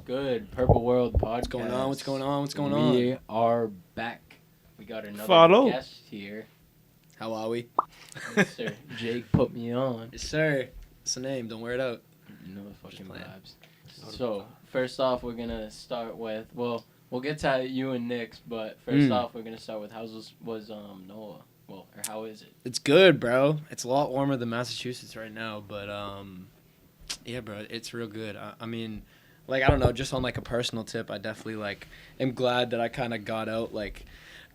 good? Purple World Podcast. What's going on? What's going on? What's going on? We are back. We got another Follow. guest here. How are we? Mr. Jake put me on. Yes, sir. It's the name. Don't wear it out. You know the fucking playing. vibes. So, first off, we're going to start with, well, we'll get to you and Nick's, but first off, we're going to start with how was Noah? Well, or how is it? It's good, bro. It's a lot warmer than Massachusetts right now, but yeah, bro, it's real good. I mean, like, I don't know, just on like a personal tip, I definitely like am glad that I kind of got out like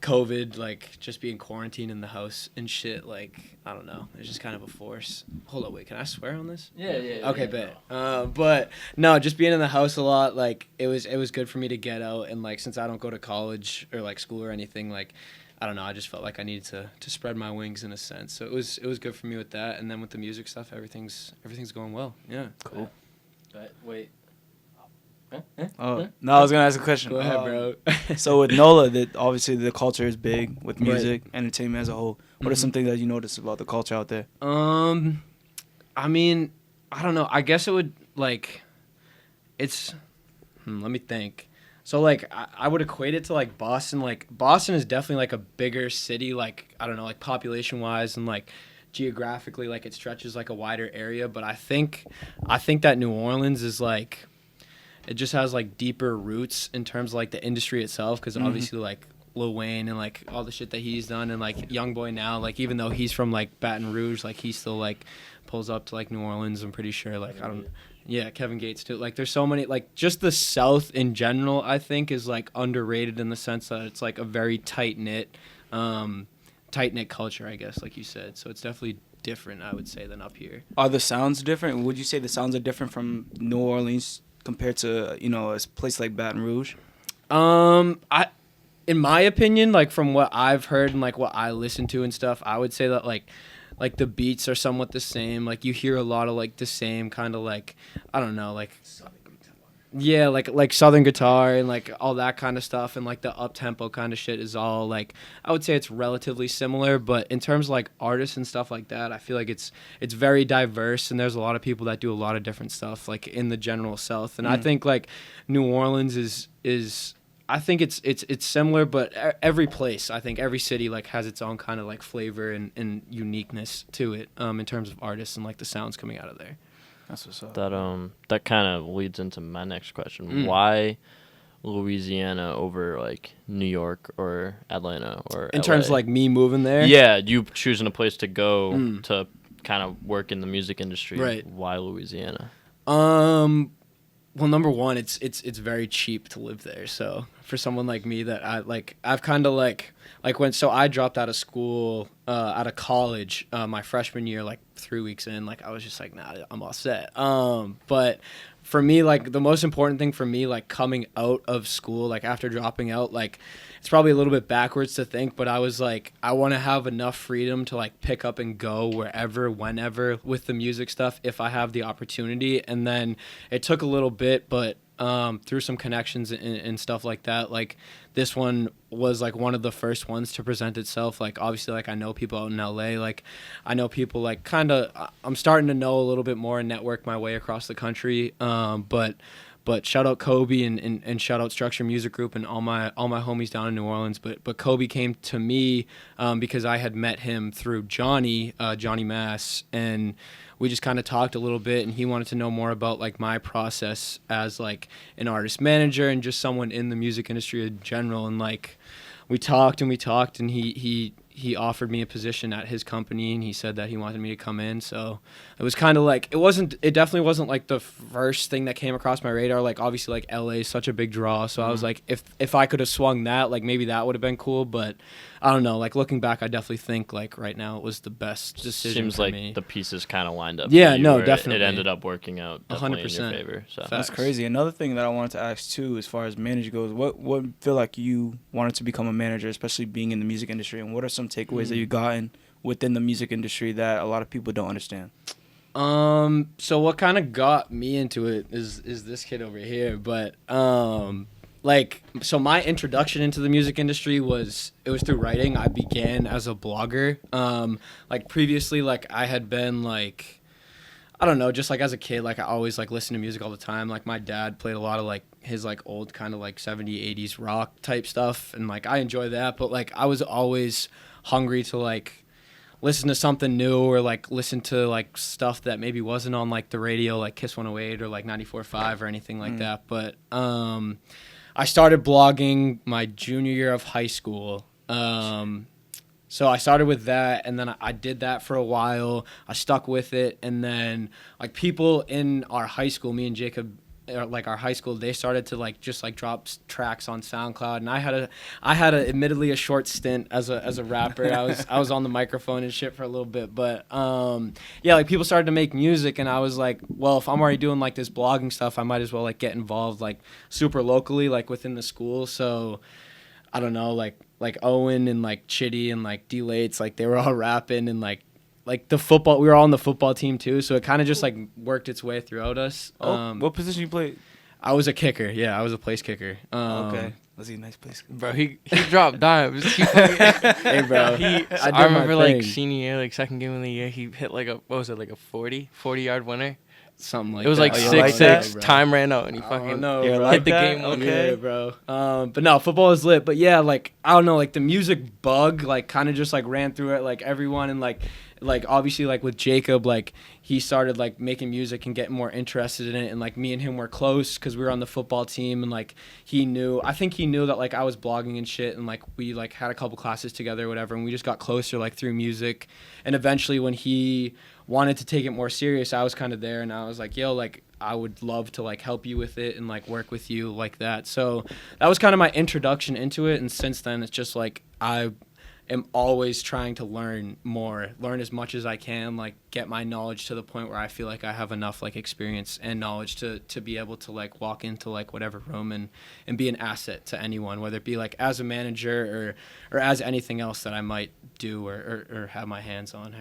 COVID, like just being quarantined in the house and shit. Like, I don't know, it's just kind of a force. Hold on, wait, can I swear on this? Yeah. Okay, bet. But no, just being in the house a lot, like it was good for me to get out, and like since I don't go to college or like school or anything, like I don't know, I just felt like I needed to spread my wings in a sense. So it was good for me with that, and then with the music stuff, everything's going well. Yeah. Cool. But wait. No, I was gonna ask a question. Go ahead, bro. So with NOLA, that obviously the culture is big with music, Right. entertainment as a whole. What are some things that you notice about the culture out there? I mean, I don't know. I guess it would like, it's. Let me think. So like, I would equate it to like Boston. Like Boston is definitely like a bigger city. Like I don't know, like population wise and like geographically, like it stretches like a wider area. But I think that New Orleans is like, it just has like deeper roots in terms of like the industry itself. Because obviously like Lil Wayne and like all the shit that he's done, and like Young Boy now, like even though he's from like Baton Rouge, like he still like pulls up to like New Orleans. I'm pretty sure. Like I don't. Yeah, Kevin Gates too. Like there's so many, like just the South in general, I think is like underrated in the sense that it's like a very tight knit culture, I guess, like you said. So it's definitely different, I would say, than up here. Are the sounds different? Would you say the sounds are different from New Orleans compared to a place like Baton Rouge? In my opinion, like from what I've heard and like what I listen to and stuff, I would say that like the beats are somewhat the same. Like you hear a lot of like the same kind of like, I don't know, like yeah, like Southern guitar and like all that kind of stuff, and like the up tempo kind of shit is all like, I would say it's relatively similar. But in terms of like artists and stuff like that, I feel like it's very diverse, and there's a lot of people that do a lot of different stuff like in the general South. And I think like New Orleans is I think it's similar, but every place, I think every city like has its own kind of like flavor and uniqueness to it in terms of artists and like the sounds coming out of there. That's what's up. That kind of leads into my next question. Why Louisiana over like New York or Atlanta or In LA? terms of like me moving there? Yeah, you choosing a place to go to kind of work in the music industry. Right. Why Louisiana? Well, number one, it's very cheap to live there. So for someone like me, that I've kind of like I dropped out of school, out of college, my freshman year, like 3 weeks in, like I was just like, nah, I'm all set. But for me, like the most important thing for me, like coming out of school, like after dropping out, like it's probably a little bit backwards to think, but I was like, I want to have enough freedom to like pick up and go wherever, whenever with the music stuff if I have the opportunity. And then it took a little bit, but through some connections and stuff like that, like this one was like one of the first ones to present itself. Like obviously, like I know people out in LA, like I know people like kind of, I'm starting to know a little bit more and network my way across the country. But shout out Kobe and shout out Structure Music Group and all my homies down in New Orleans. But Kobe came to me because I had met him through Johnny Mass, and we just kind of talked a little bit, and he wanted to know more about like my process as like an artist manager and just someone in the music industry in general. And like we talked and he offered me a position at his company, and he said that he wanted me to come in. So it was kind of like, it definitely wasn't like the first thing that came across my radar. Like obviously like LA is such a big draw. So I was like, if I could have swung that, like maybe that would have been cool. But I don't know, like looking back, I definitely think like right now it was the best decision Seems for like me. the pieces kind of lined up. Yeah, for you, no, where definitely. It ended up working out definitely 100%. in your favor. So That's crazy. Another thing that I wanted to ask too, as far as manager goes, what feel like you wanted to become a manager, especially being in the music industry, and what are some takeaways that you gotten within the music industry that a lot of people don't understand? So what kind of got me into it is this kid over here, but like, so my introduction into the music industry was through writing. I began as a blogger. Like previously, like I had been like, I don't know, just like as a kid, like I always like listened to music all the time. Like my dad played a lot of like his like old kind of like 70s 80s rock type stuff, and like I enjoy that, but like I was always hungry to like listen to something new or like listen to like stuff that maybe wasn't on like the radio, like Kiss 108 or like 94.5 or anything like that. But I started blogging my junior year of high school. So I started with that, and then I did that for a while. I stuck with it, and then like people in our high school, me and Jacob, like our high school, they started to like just like drop tracks on SoundCloud, and I had a admittedly a short stint as a rapper. I was on the microphone and shit for a little bit, but yeah, like people started to make music, and I was like, well, if I'm already doing like this blogging stuff, I might as well like get involved like super locally, like within the school. So I don't know, like Owen and like Chitty and like D-Lates, like they were all rapping, and like the football, we were all on the football team too, so it kind of just like worked its way throughout us. What position you played? I was a kicker. Yeah, I was a place kicker. Okay. Was he a nice place? Bro, he dropped dimes. Hey, bro. I remember like senior year, like second game of the year, he hit like a, what was it, like a 40-yard winner? Something like it was that. like 6-6. Time ran out and he fucking hit the game. Okay, bro. But no, football is lit. But yeah, like I don't know, like the music bug, like kind of just like ran through it, like everyone, and like obviously like with Jacob, like he started like making music and getting more interested in it, and like me and him were close because we were on the football team, and like I think he knew that like I was blogging and shit, and like we like had a couple classes together or whatever, and we just got closer like through music. And eventually when he wanted to take it more serious, I was kind of there, and I was like, yo, like I would love to like help you with it and like work with you like that. So that was kind of my introduction into it, and since then it's just like I am always trying to learn more, learn as much as I can, like get my knowledge to the point where I feel like I have enough like experience and knowledge to be able to like walk into like whatever room and be an asset to anyone, whether it be like as a manager or as anything else that I might do or have my hands on,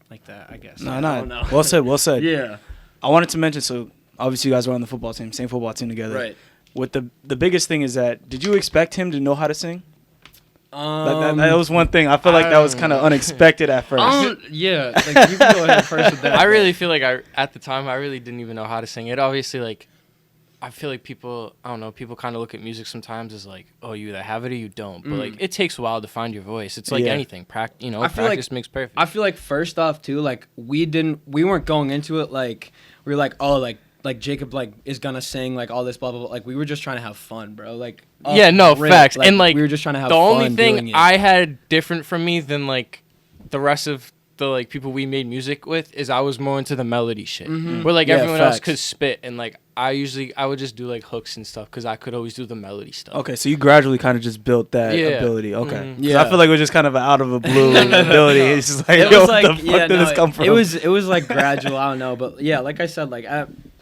like that, I guess. No, I don't know. Well said. Yeah. I wanted to mention, so obviously you guys were on the football team, same football team together. Right. What the biggest thing is that, did you expect him to know how to sing? That was one thing. I feel like that was kind of unexpected at first. Yeah, like you can go ahead first with that. I really feel like at the time I really didn't even know how to sing. It obviously like I feel like people kind of look at music sometimes as like, oh, you either have it or you don't. But like it takes a while to find your voice. It's like anything. Practice makes perfect. I feel like first off too, like we weren't going into it like we were like, oh, like Jacob like is gonna sing like all this blah blah blah. Like we were just trying to have fun, bro. Like facts. Like, and like we were just trying to have the fun. The only thing doing it. I had different from me than like the rest of the like people we made music with is I was more into the melody shit, where like everyone else could spit, and like I would just do like hooks and stuff because I could always do the melody stuff. Okay, so you gradually kind of just built that ability. Okay, Mm-hmm. Yeah, I feel like it was just kind of an out of a blue ability. It's just like, yo, what the fuck did this come from? It was like gradual. I don't know, but yeah, like I said, like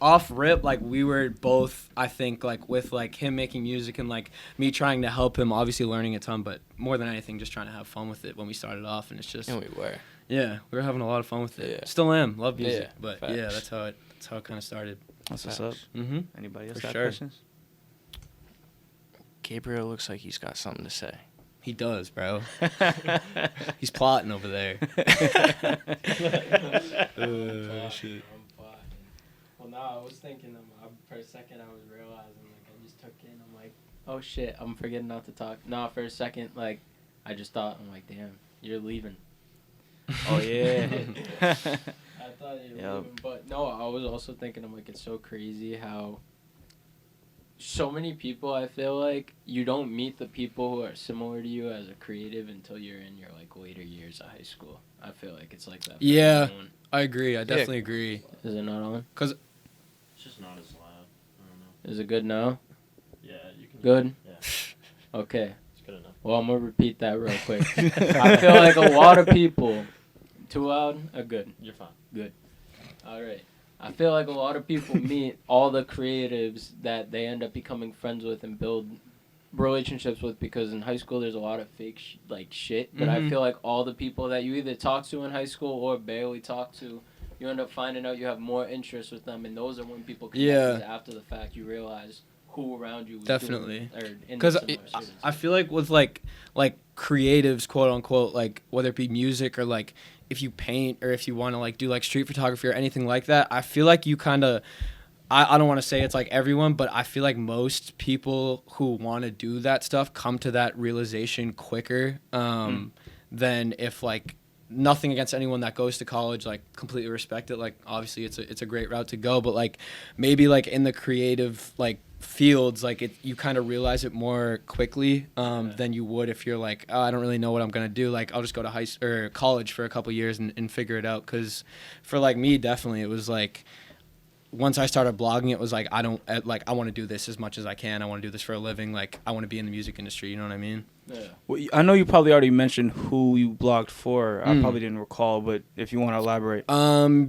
off rip, like we were both, I think, like with like him making music and like me trying to help him, obviously learning a ton, but more than anything, just trying to have fun with it when we started off, and it's just. And we were. Yeah, we were having a lot of fun with it. Yeah. Still am. Love music, but facts. yeah, that's how it kind of started. That's what's up. Mm-hmm. Anybody else For got sure. questions? Gabriel looks like he's got something to say. He does, bro. He's plotting over there. Shit. Well, no, I was thinking, for a second, I was realizing, like, I just took in, I'm like, oh, shit, I'm forgetting not to talk. No, for a second, like, I just thought, I'm like, damn, you're leaving. Oh, yeah. I thought you were leaving, but no, I was also thinking, I'm like, it's so crazy how so many people, I feel like, you don't meet the people who are similar to you as a creative until you're in your, like, later years of high school. I feel like it's like that. Yeah. Everyone. I agree. I definitely agree. Is it not on? It's just not as loud. I don't know. Is it good now? Yeah, you can. Good? Yeah. Okay. It's good enough. Well, I'm going to repeat that real quick. I feel like a lot of people, too loud or good? You're fine. Good. All right. I feel like a lot of people meet all the creatives that they end up becoming friends with and build relationships with, because in high school there's a lot of fake shit, but I feel like all the people that you either talk to in high school or barely talk to, you end up finding out you have more interest with them, and those are when people connect. Yeah. After the fact, you realize who around you was Definitely. because I feel like with like creatives, quote unquote, like whether it be music or like if you paint or if you want to like do like street photography or anything like that, I feel like you kind of I don't want to say it's like everyone, but I feel like most people who want to do that stuff come to that realization quicker than if like nothing against anyone that goes to college, like completely respect it. Like obviously it's a great route to go, but like maybe like in the creative like fields, like you kind of realize it more quickly than you would if you're like, oh, I don't really know what I'm gonna do. Like I'll just go to college for a couple years and figure it out. Because for like me, definitely it was like, once I started blogging, it was like I want to do this as much as I can. I want to do this for a living. Like I want to be in the music industry. You know what I mean? Yeah. Well, I know you probably already mentioned who you blogged for. I probably didn't recall, but if you want to elaborate.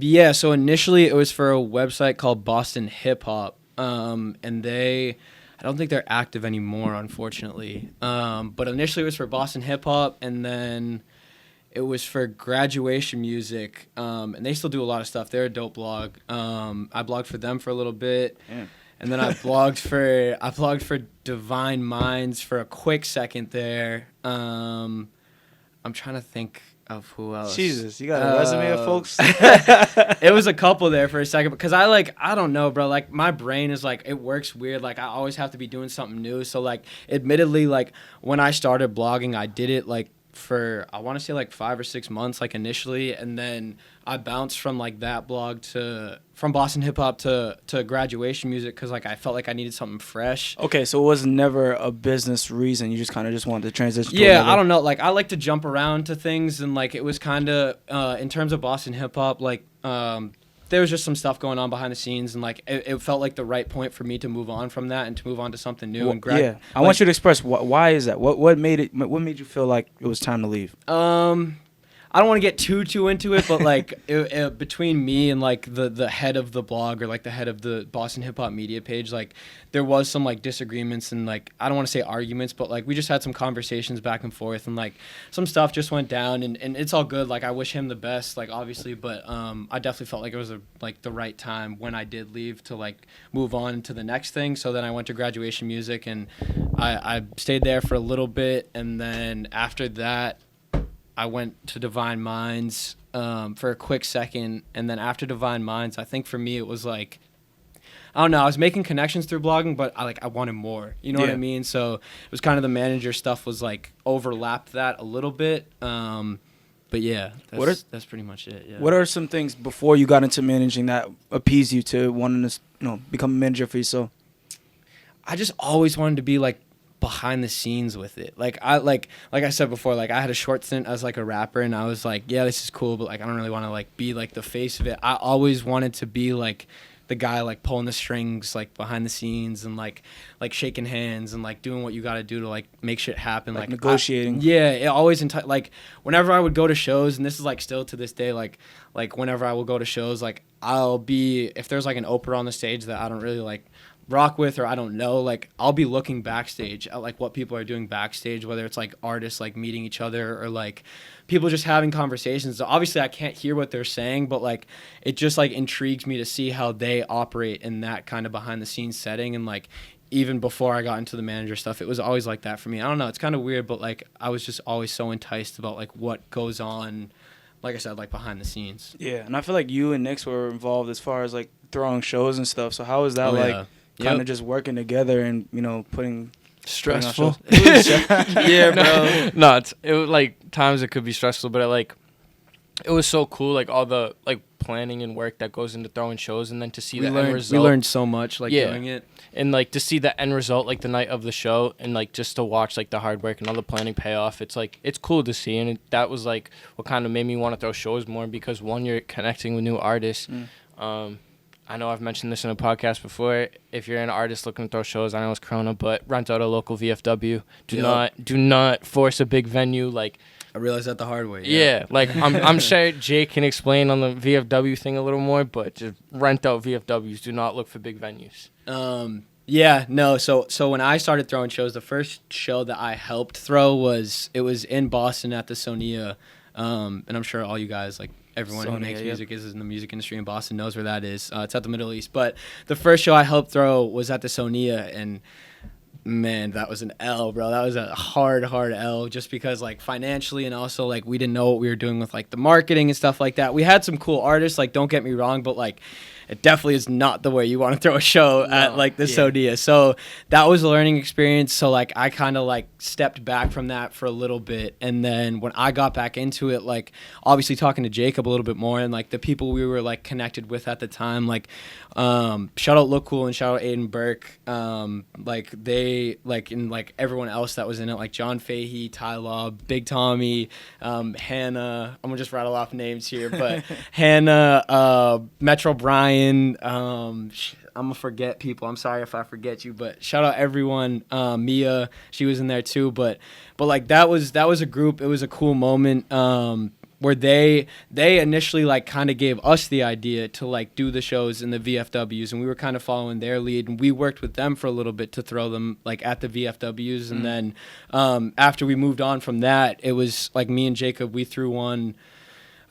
Yeah. So initially it was for a website called Boston Hip Hop, and I don't think they're active anymore, unfortunately. But initially it was for Boston Hip Hop, and then it was for Graduation Music, and they still do a lot of stuff. They're a dope blog. I blogged for them for a little bit, and then I blogged for Divine Minds for a quick second there. I'm trying to think of who else. Jesus, you got a resume of folks? It was a couple there for a second because I don't know, bro. Like my brain is like, it works weird. Like I always have to be doing something new. So like, admittedly, like when I started blogging, I did it like for I want to say like 5 or 6 months like initially, and then I bounced from like that blog from Boston Hip Hop to Graduation Music because like I felt like I needed something fresh. Okay, so it was never a business reason. You just kind of just wanted to transition to Yeah, another. I don't know. Like I like to jump around to things, and like it was kind of in terms of Boston Hip Hop, like there was just some stuff going on behind the scenes, and like it felt like the right point for me to move on from that and to move on to something new. I want you to express why is that? What made you feel like it was time to leave? I don't want to get too into it, but like between me and like the head of the blog or like the head of the Boston Hip Hop media page, like there was some like disagreements and like I don't want to say arguments, but like we just had some conversations back and forth, and like some stuff just went down, and it's all good. Like I wish him the best, like obviously, but I definitely felt like it was like the right time when I did leave to like move on to the next thing. So then I went to Graduation Music, and I stayed there for a little bit, and then after that I went to Divine Minds for a quick second, and then after Divine Minds, I think for me it was like, I don't know, I was making connections through blogging, but I wanted more. You know what I mean? So it was kind of the manager stuff was like overlapped that a little bit. But yeah, that's pretty much it. Yeah. What are some things before you got into managing that appeased you to wanting to become a manager for yourself? I just always wanted to be like behind the scenes with it. Like I said before, like I had a short stint as like a rapper, and I was like, yeah, this is cool, but like I don't really want to like be like the face of it. I always wanted to be like the guy like pulling the strings like behind the scenes and like shaking hands and like doing what you got to do to like make shit happen, like negotiating. It always like whenever I would go to shows, and this is like still to this day, like whenever I will go to shows, like I'll be, if there's like an opener on the stage that I don't really like rock with or I don't know, like I'll be looking backstage at like what people are doing backstage, whether it's like artists like meeting each other or like people just having conversations. So obviously I can't hear what they're saying, but like it just like intrigues me to see how they operate in that kind of behind the scenes setting. And like even before I got into the manager stuff, it was always like that for me. I don't know, it's kind of weird, but like I was just always so enticed about like what goes on, like I said, like behind the scenes. Yeah, and I feel like you and Nix were involved as far as like throwing shows and stuff. So how is that kind of just working together and putting stressful? Yeah, bro. No, it was like times it could be stressful, but it was so cool, like all the like planning and work that goes into throwing shows, and then to see end result. We learned so much doing it, and like to see the end result like the night of the show, and like just to watch like the hard work and all the planning pay off. It's like it's cool to see, and that was like what kind of made me want to throw shows more, because one, you're connecting with new artists. I know I've mentioned this in a podcast before. If you're an artist looking to throw shows, I know it's Corona, but rent out a local VFW. Do not force a big venue. Like I realized that the hard way. Yeah, like I'm sure Jake can explain on the VFW thing a little more, but just rent out VFWs. Do not look for big venues. Yeah, no. So when I started throwing shows, the first show that I helped throw was in Boston at the Sonia, and I'm sure all you guys like. Everyone who makes music is in the music industry in Boston knows where that is. It's at the Middle East. But the first show I helped throw was at the Sonia, and man, that was an L, bro. That was a hard L, just because like financially, and also like we didn't know what we were doing with like the marketing and stuff like that. We had some cool artists, like don't get me wrong, but like it definitely is not the way you want to throw a show at like the yeah. Sodia. So that was a learning experience. So like I kind of like stepped back from that for a little bit, and then when I got back into it, like obviously talking to Jacob a little bit more and like the people we were like connected with at the time, like shout out Look Cool and shout out Aiden Burke, like they like and like everyone else that was in it, like John Fahey, Ty Law, Big Tommy, Hannah, I'm gonna just rattle off names here, but Hannah, Metro Brian, I'm gonna forget people. I'm sorry if I forget you, but shout out everyone. Mia, she was in there too. But like that was a group. It was a cool moment. Where they initially like kind of gave us the idea to like do the shows in the VFWs, and we were kind of following their lead, and we worked with them for a little bit to throw them like at the VFWs, and then after we moved on from that, it was like me and Jacob, we threw one.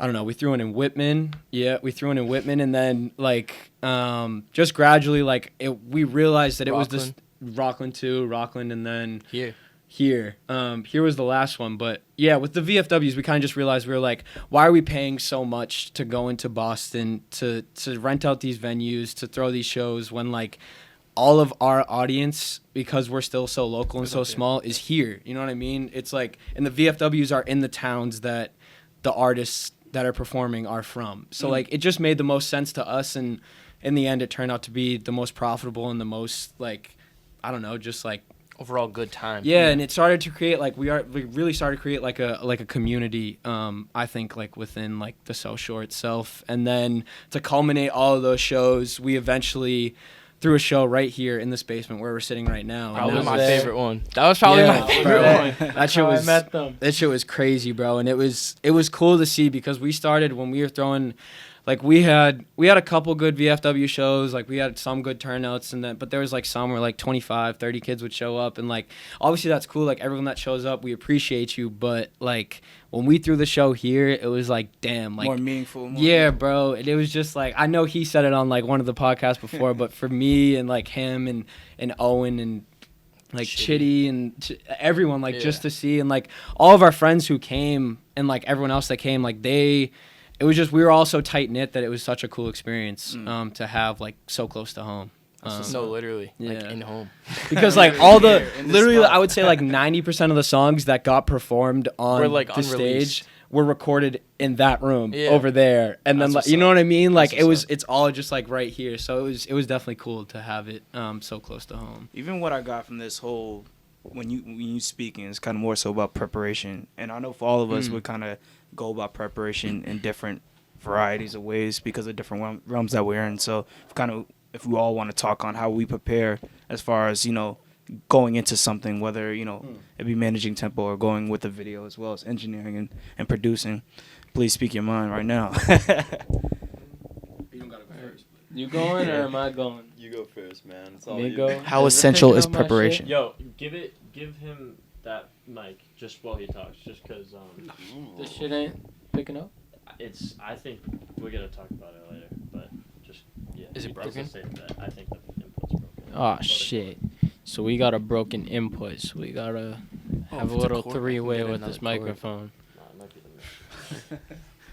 I don't know. We threw one in Whitman. Yeah, we threw one in Whitman, and then like just gradually, like we realized that it was this Rockland too, Rockland, and then here. Here was the last one, but yeah, with the VFWs, we kind of just realized we were like, why are we paying so much to go into Boston to rent out these venues to throw these shows when like all of our audience, because we're still so local and so small, is here. You know what I mean? It's like, and the VFWs are in the towns that the artists that are performing are from. So like it just made the most sense to us, and in the end it turned out to be the most profitable and the most like, I don't know, just like overall good time. Yeah, and it started to create like we really started to create like a community, I think, like within like the South Shore itself. And then to culminate all of those shows, we eventually threw a show right here in this basement where we're sitting right now. Probably my favorite one. That was probably my favorite one. That shit was, I met them. That shit was crazy, bro. And it was cool to see, because we started when we were throwing, like we had a couple good VFW shows, like we had some good turnouts, and then but there was like some where like 25, 30 kids would show up, and like obviously that's cool, like everyone that shows up, we appreciate you, but like when we threw the show here, it was like damn, like more meaningful. Yeah, bro. And it was just like, I know he said it on like one of the podcasts before, but for me and like him and Owen and like Chitty and everyone, like just to see, and like all of our friends who came and like everyone else that came, like it was just, we were all so tight knit that it was such a cool experience to have like so close to home. So literally, like in home. Because like all the, literally I would say like 90% of the songs that got performed on were, like, the unreleased. stage were recorded in that room over there. And then like, you know what I mean? Like it's all just like right here. So it was definitely cool to have it so close to home. Even what I got from this whole, when you speaking, is kind of more so about preparation. And I know for all of us, we kind of go about preparation in different varieties of ways because of different realms that we're in. So if we all want to talk on how we prepare as far as, going into something, whether, it be managing tempo or going with the video as well as engineering and producing, please speak your mind right now. You don't gotta go first. You going or am I going? You go first, man. It's all Me you. go? How essential is preparation? Yo, give him that mic just while he talks, just because This shit ain't picking up? I think we're gonna talk about it later, but just Is it broken? just to say that I think the input's broken. Oh shit. So we got a broken input, so we gotta have if a it's little cord, I can three-way get with another this cord. microphone. Nah, it might be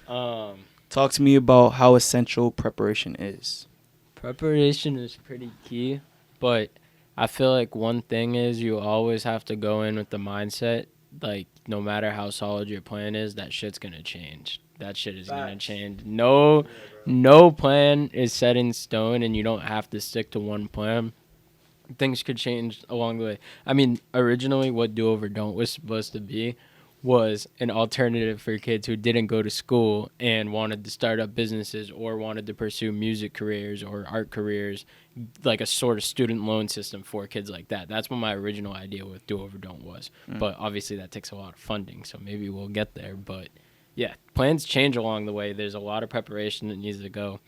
the mic. Talk to me about how essential preparation is. Preparation is pretty key, but I feel like one thing is you always have to go in with the mindset, like no matter how solid your plan is, that shit's gonna change. That shit is gonna change. No plan is set in stone, and you don't have to stick to one plan. Things could change along the way. I mean, originally what Do Over Don't was supposed to be was an alternative for kids who didn't go to school and wanted to start up businesses or wanted to pursue music careers or art careers, like a sort of student loan system for kids like that. That's what my original idea with Do Over Don't was. But obviously that takes a lot of funding, so maybe we'll get there. But yeah, plans change along the way. There's a lot of preparation that needs to go.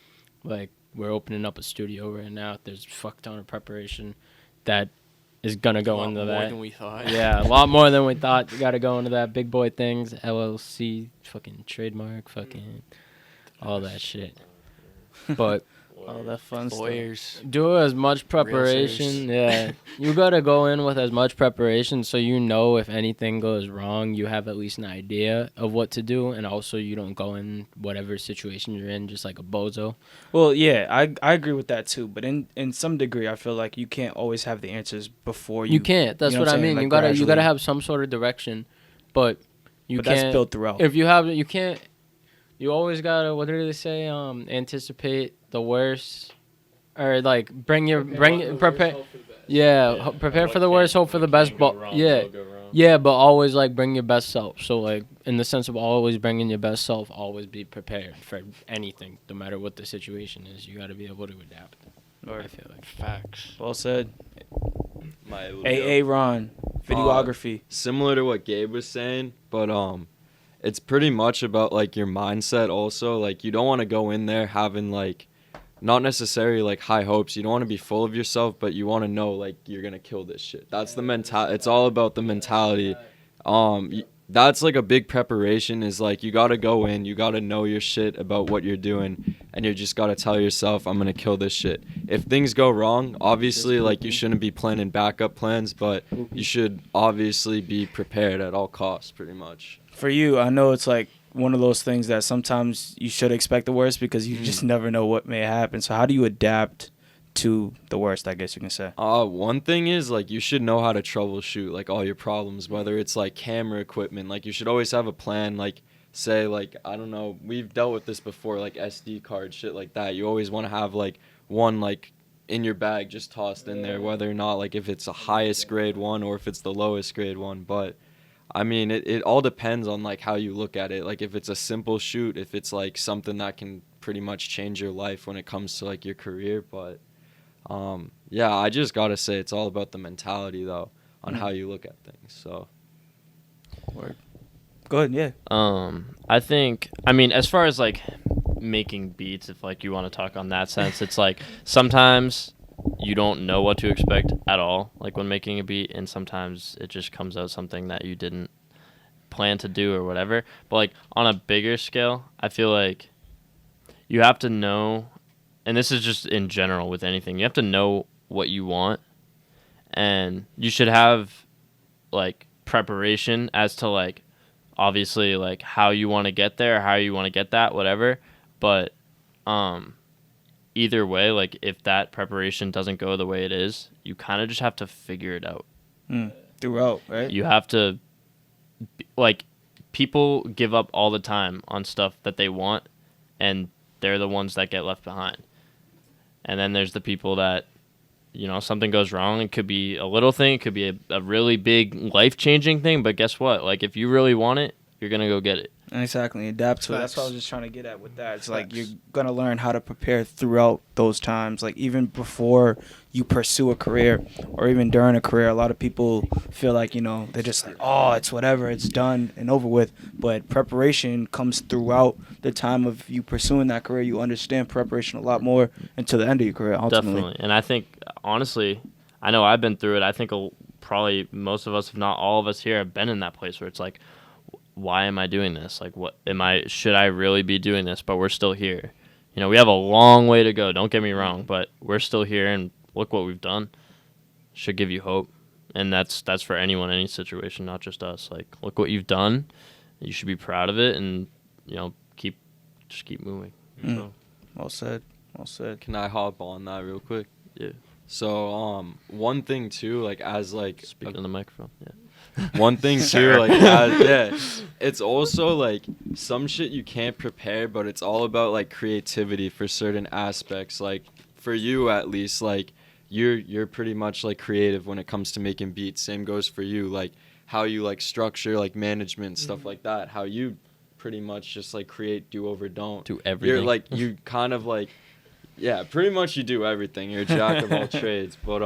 Like, we're opening up a studio right now. There's a fuck ton of preparation that is gonna go into that. More than we thought. Yeah, a lot more than we thought. You gotta go into that. Big boy things, LLC, fucking trademark, fucking all that shit. But All that fun stuff. Lawyers. Do as much preparation. Yeah, you gotta go in with as much preparation so you know if anything goes wrong, you have at least an idea of what to do, and also you don't go in whatever situation you're in just like a bozo. Well, yeah, I agree with that too. But in some degree, I feel like you can't always have the answers before you. You can't. That's know what I I'm mean. saying? You Like, gotta gradually. have some sort of direction, but you But can't. that's built throughout. If you have, you can't. You always gotta. What do they say? Anticipate the worst, or like prepare. Yeah, prepare for the worst, hope for the best. But yeah, but always like bring your best self. So like in the sense of always bringing your best self, always be prepared for anything, no matter what the situation is. You got to be able to adapt. I feel like Facts. Well said. My AA Ron, videography. similar to what Gabe was saying, but it's pretty much about like your mindset also. Like you don't want to go in there having like not necessarily like high hopes. You don't want to be full of yourself, but you want to know like you're gonna kill this shit. That's the mental. It's all about the mentality. That's like a big preparation. Is like you gotta go in. You gotta know your shit about what you're doing, and you just gotta tell yourself, I'm gonna kill this shit. If things go wrong, obviously like you shouldn't be planning backup plans, but you should obviously be prepared at all costs, pretty much. For you, I know it's like one of those things that sometimes you should expect the worst because you just never know what may happen. So how do you adapt to the worst, I guess you can say? One thing is like you should know how to troubleshoot like all your problems, whether it's like camera equipment. Like you should always have a plan. Like say like I don't know, we've dealt with this before, like SD card shit like that. You always want to have like one like in your bag just tossed in there, whether or not like if it's a highest grade one or if it's the lowest grade one. But I mean, it all depends on like how you look at it. Like if it's a simple shoot, if it's like something that can pretty much change your life when it comes to like your career. But yeah, I just gotta say it's all about the mentality though on how you look at things. So Word. Go ahead, yeah. I think, I mean, as far as like making beats, if like you want to talk on that sense, it's like sometimes you don't know what to expect at all, like when making a beat, and sometimes it just comes out something that you didn't plan to do or whatever. But like on a bigger scale, I feel like you have to know, and this is just in general with anything, you have to know what you want, and you should have like preparation as to like obviously like how you want to get there, how you want to get that, whatever. But either way, like if that preparation doesn't go the way it is, you kind of just have to figure it out. Throughout, right? You have to, like, people give up all the time on stuff that they want, and they're the ones that get left behind. And then there's the people that, you know, something goes wrong. It could be a little thing. It could be a really big life-changing thing. But guess what? Like, if you really want it, you're going to go get it. Exactly. Adapt to it. That's what I was just trying to get at with that. It's like Facts. you're going to learn how to prepare throughout those times. Like even before you pursue a career or even during a career, a lot of people feel like, you know, they're just like, oh, it's whatever. It's done and over with. But preparation comes throughout the time of you pursuing that career. You understand preparation a lot more until the end of your career, ultimately. Definitely. And I think, honestly, I know I've been through it. I think probably most of us, if not all of us here, have been in that place where it's like, why am I doing this? Like, should I really be doing this? But we're still here. You know, we have a long way to go. Don't get me wrong, but we're still here, and look what we've done. Should give you hope. And that's for anyone, any situation, not just us. Like, look what you've done. You should be proud of it, and, you know, just keep moving. So, Well said. Well said. can I hop on that real quick? yeah. So one thing too, like as like Speaking on the microphone. Yeah. one thing too, like yeah, it's also like some shit you can't prepare, but it's all about like creativity for certain aspects. Like for you at least, like you're pretty much like creative when it comes to making beats. Same goes for you, like how you like structure like management stuff like that. How you pretty much just like create, do over, don't. Do everything. You're like you kind of like yeah, pretty much you do everything. You're a jack of all trades, but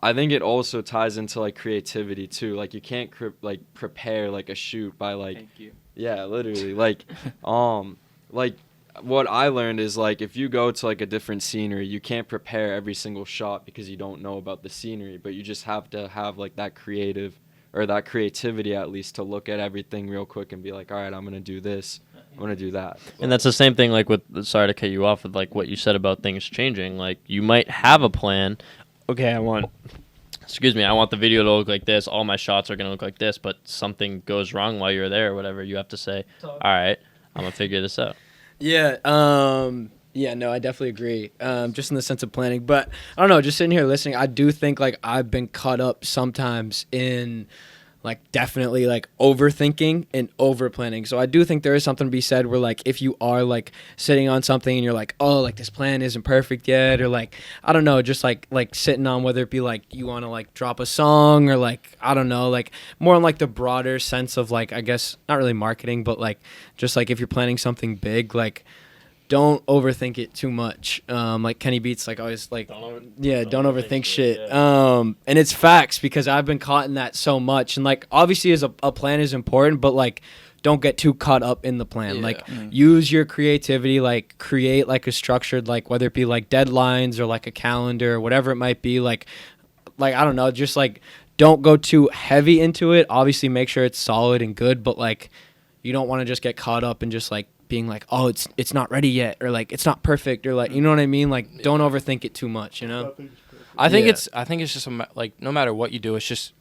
I think it also ties into like creativity too. Like you can't like prepare like a shoot by like Thank you. yeah, literally like like what I learned is like if you go to like a different scenery, you can't prepare every single shot because you don't know about the scenery, but you just have to have like that creativity at least to look at everything real quick and be like, all right, I'm gonna do this, I'm gonna do that. And that's the same thing, like with, sorry to cut you off, with like what you said about things changing. Like you might have a plan. Okay, I want the video to look like this. All my shots are gonna look like this, but something goes wrong while you're there or whatever. You have to say, all right, I'm gonna figure this out. Yeah. Yeah, no, I definitely agree. Just in the sense of planning, but I don't know. Just sitting here listening, I do think like I've been caught up sometimes in like definitely like overthinking and over planning. So I do think there is something to be said where like if you are like sitting on something and you're like, oh, like this plan isn't perfect yet, or like I don't know, just like sitting on whether it be like you want to like drop a song or like I don't know, like more on like the broader sense of like I guess not really marketing, but like just like if you're planning something big, like don't overthink it too much. Like Kenny Beats like always like don't overthink shit. Yeah. And it's facts because I've been caught in that so much. And like obviously as a plan is important, but like don't get too caught up in the plan. Yeah. Like use your creativity, like create like a structured, like whether it be like deadlines or like a calendar or whatever it might be, like I don't know, just like don't go too heavy into it. Obviously make sure it's solid and good, but like you don't want to just get caught up in just like being like, oh, it's not ready yet, or like it's not perfect, or like you know what I mean. Like don't overthink it too much, you know. I think Yeah. it's just like no matter what you do, it's just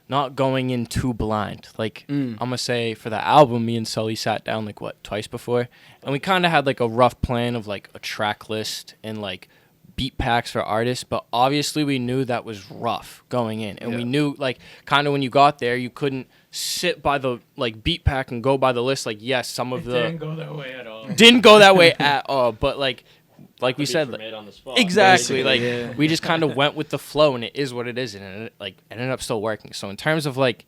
not going in too blind. Like I'm gonna say for the album, me and Sully sat down like twice before, and we kind of had like a rough plan of like a track list and like beat packs for artists, but obviously we knew that was rough going in, and we knew like kind of when you got there, you couldn't sit by the like beat pack and go by the list. Like yes, some of the Didn't go that way at all. didn't go that way at all, but like we said, like, made on the spot. exactly, basically. like we just kind of went with the flow, and it is what it is, and it like ended up still working. So in terms of like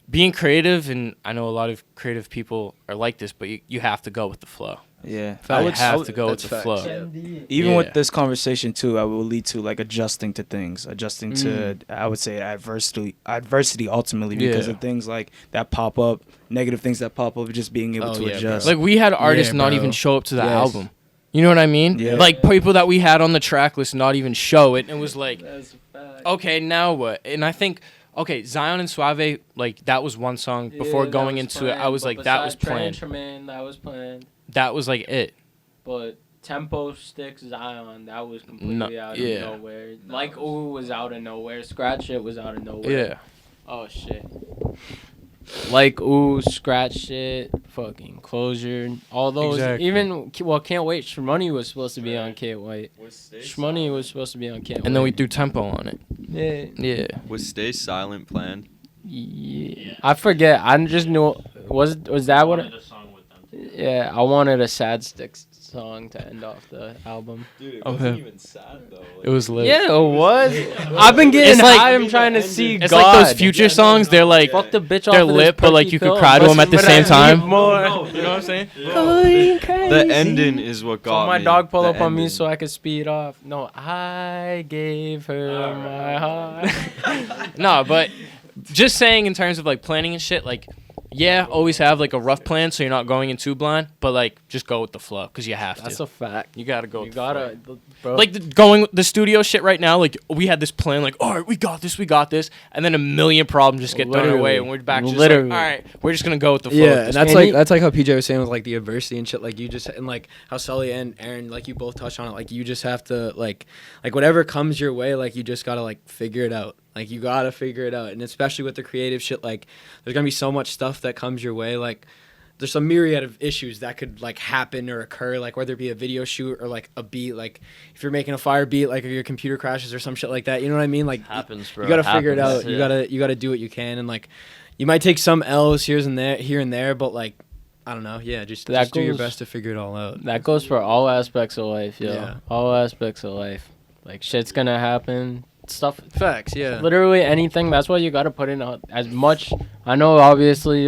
being creative, and I know a lot of creative people are like this, but you have to go with the flow. Yeah. I have to go with that's the facts, flow. yeah. Even Yeah. with this conversation too, I will lead to like adjusting to things, adjusting to I would say adversity ultimately, because Yeah. of things like that pop up, negative things that pop up, just being able Oh, to yeah, adjust. Like we had artists Yeah, not bro. even show up to the Yes. album. You know what I mean? Yeah. Like people that we had on the track list not even show it, and it was like, That's a fact. okay, now what? And I think, okay, Zion and Suave, like that was one song. Before Yeah, going that into planned, it, I was but like, that was besides planned. Tremaine, that was planned. That was like it. But Tempo Sticks Zion, that was completely No- out yeah. of nowhere. Like Ooh was out of nowhere. Scratch It was out of nowhere. Yeah. Oh shit. Like Ooh, Scratch It, fucking Closure, all those. Exactly. Even Can't Wait. Shmoney was supposed to be on Can't Wait. Shmoney was supposed to be on Can't Wait. And then we threw Tempo on it. Yeah. Yeah. Was Stay Silent planned? Yeah. I forget. I just knew. Was that what? Yeah, I wanted a Sad Sticks song to end off the album. Dude, it wasn't even sad though. It was lit. Yeah, it was. I've been getting It's like- high. I'm trying to see It's God. like those Future songs. They're like, Fuck the bitch off. they're of this lit, but like perky you could pill. cry to them at the But same I time. need more. You know what I'm saying? Going crazy. The ending is what got So my me. dog pulled The up on me ending. so I could speed off. No, I gave her my heart. No, but just saying in terms of like planning and shit, like, yeah, always have like a rough plan so you're not going in too blind, but like just go with the flow because you have That's to. a fact. You gotta go. You with the flow. gotta, bro. Like going with the studio shit right now, like we had this plan, like all right, we got this, and then a million problems just get thrown away, Literally. and we're back to just Literally. like, all right, we're just gonna go with the flow. Yeah, with and this. that's And like how PJ was saying with like the adversity and shit. Like you just and like how Sully and Aaron, like you both touched on it. Like you just have to like whatever comes your way, like you just gotta like figure it out. Like you gotta figure it out, and especially with the creative shit, like there's gonna be so much stuff that comes your way. Like there's a myriad of issues that could like happen or occur, like whether it be a video shoot or like a beat. Like if you're making a fire beat, like if your computer crashes or some shit like that, you know what I mean? Like Happens, bro. you gotta figure it Happens, out. yeah. You gotta do what you can, and like you might take some L's here and there, but like I don't know. Yeah, just That do your goes- best to figure it all out. That goes for all aspects of life, yo. Yeah. All aspects of life. Like shit's gonna happen. Stuff. Facts, yeah. Literally anything. That's why you gotta put in as much. I know, obviously,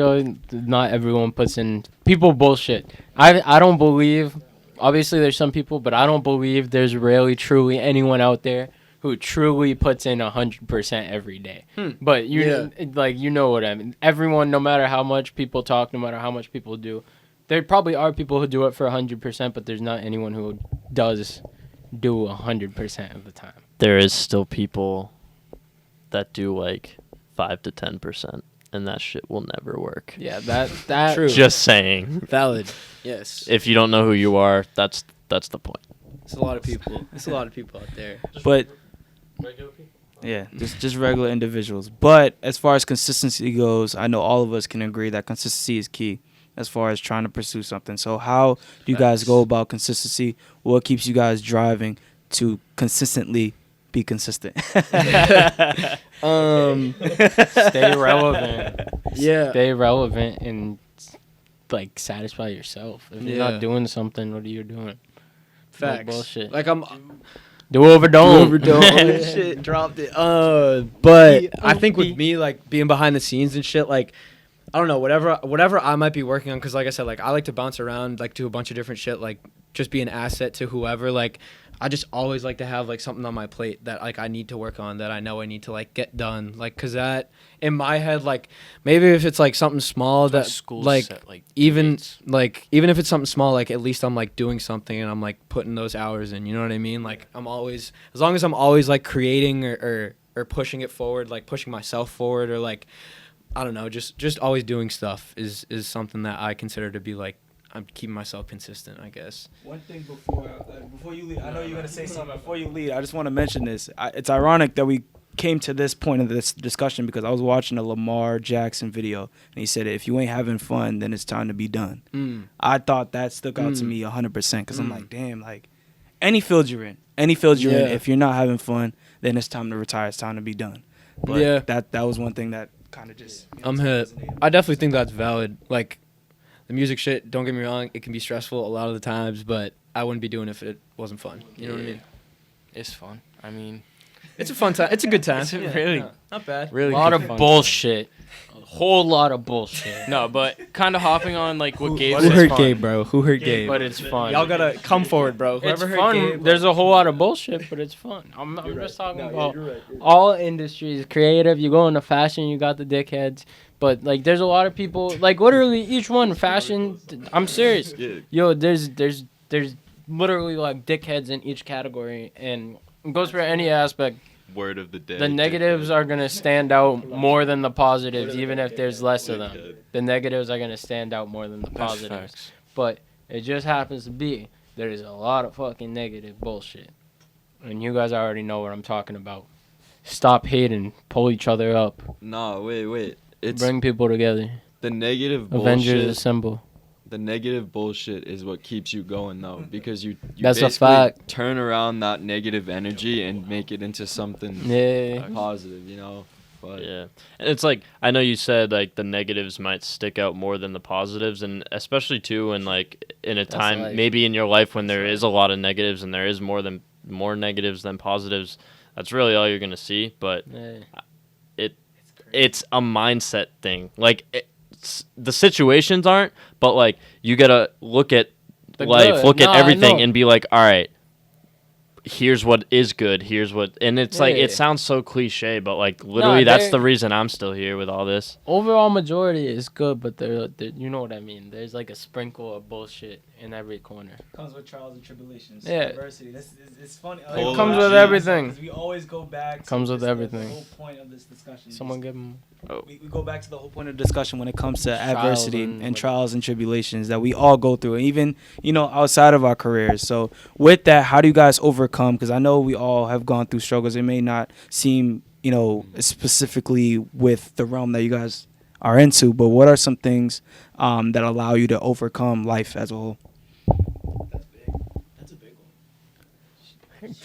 not everyone puts in. People bullshit. I don't believe. Obviously, there's some people, but I don't believe there's really truly anyone out there who truly puts in 100% every day. But you know what I mean. Everyone, no matter how much people talk, no matter how much people do, there probably are people who do it for 100%, but there's not anyone who does do 100% of the time. There is still people that do like 5 to 10%, and that shit will never work. Yeah, that True. Just saying. Valid. Yes. If you don't know who you are, that's the point. It's a lot of people. It's a lot of people out there. But yeah, just regular individuals. But as far as consistency goes, I know all of us can agree that consistency is key as far as trying to pursue something. So how do you guys go about consistency? What keeps you guys driving to consistently be consistent? Stay relevant. Yeah. Stay relevant and like satisfy yourself. If you're Yeah. not doing something, what are you doing? Facts. Like bullshit. Like I'm Do over don't. overdone. Shit, dropped it. But I think with me, like being behind the scenes and shit, like I don't know, whatever I might be working on, because like I said, like I like to bounce around, like do a bunch of different shit, like just be an asset to whoever. Like I just always like to have like something on my plate that like I need to work on, that I know I need to like get done, like because that in my head, like maybe if it's like something small that School like set, like even dates. like even if it's something small, like at least I'm like doing something and I'm like putting those hours in, you know what I mean? Like I'm always, as long as I'm always like creating or pushing it forward, like pushing myself forward, or like I don't know, just always doing stuff is something that I consider to be like I'm keeping myself consistent, I guess. One thing before you leave, I know you're gonna say something. Before you leave, I just want to mention this. It's ironic that we came to this point of this discussion because I was watching a Lamar Jackson video and he said, "If you ain't having fun, then it's time to be done." I thought that stuck out to me 100% because I'm like, damn, like any field you're in, Yeah. if you're not having fun, then it's time to retire. It's time to be done. But Yeah. that was one thing that kind of just. I'm hit. I definitely think that's valid. Like the music shit, don't get me wrong, it can be stressful a lot of the times, but I wouldn't be doing it if it wasn't fun. You know what I mean? It's fun. I mean, It's a fun time. It's a good time. It's a really- not bad. really A lot good of fun. bullshit. A whole lot of bullshit. No, but kind of hopping on like what Gabe Who said. hurt fun. Gabe, bro? Who hurt Gabe? But it's fun. Y'all gotta come forward, bro. It's Whoever hurt fun. Gabe, There's a whole lot of bullshit, but it's fun. I'm just talking about all industries. Creative, you go into fashion, you got the dickheads. But like, there's a lot of people. Like, literally, each one fashion. I'm serious. Yeah. Yo, there's literally like dickheads in each category, and it goes for any aspect. Word of the day. The negatives are gonna stand out more than the positives, even if there's less of them. The negatives are gonna stand out more than the That's positives. facts. But it just happens to be there is a lot of fucking negative bullshit, and you guys already know what I'm talking about. Stop hating, pull each other up, Nah, wait. It's bring people together. the negative Avengers bullshit. assemble. The negative bullshit is what keeps you going though, because you That's a basically fact. turn around that negative energy and make it into something Yeah. positive, you know. But Yeah. And it's like, I know you said like the negatives might stick out more than the positives, and especially too when like in a That's time life. maybe in your life when there is a lot of negatives and there is more negatives than positives, that's really all you're going to see, but Yeah. it's a mindset thing. Like the situations aren't, but like you got to look at The life, good. look No, at I everything know. and be like, all right, here's what is good, here's what, and it's like Yeah. it sounds so cliche, but like literally that's the reason I'm still here with all this. Overall majority is good, but there, you know what I mean. There's like a sprinkle of bullshit in every corner. Comes with trials and tribulations. Yeah. Adversity. It's funny. It comes with everything. We always go back. Comes with the everything. whole point of this discussion. Someone give them. We go back to the whole point of discussion when it comes to Trials adversity and and what- trials and tribulations that we all go through, and even outside of our careers. So with that, how do you guys overcome? Because I know we all have gone through struggles. It may not seem specifically with the realm that you guys are into, but what are some things that allow you to overcome life as a whole? That's a big one.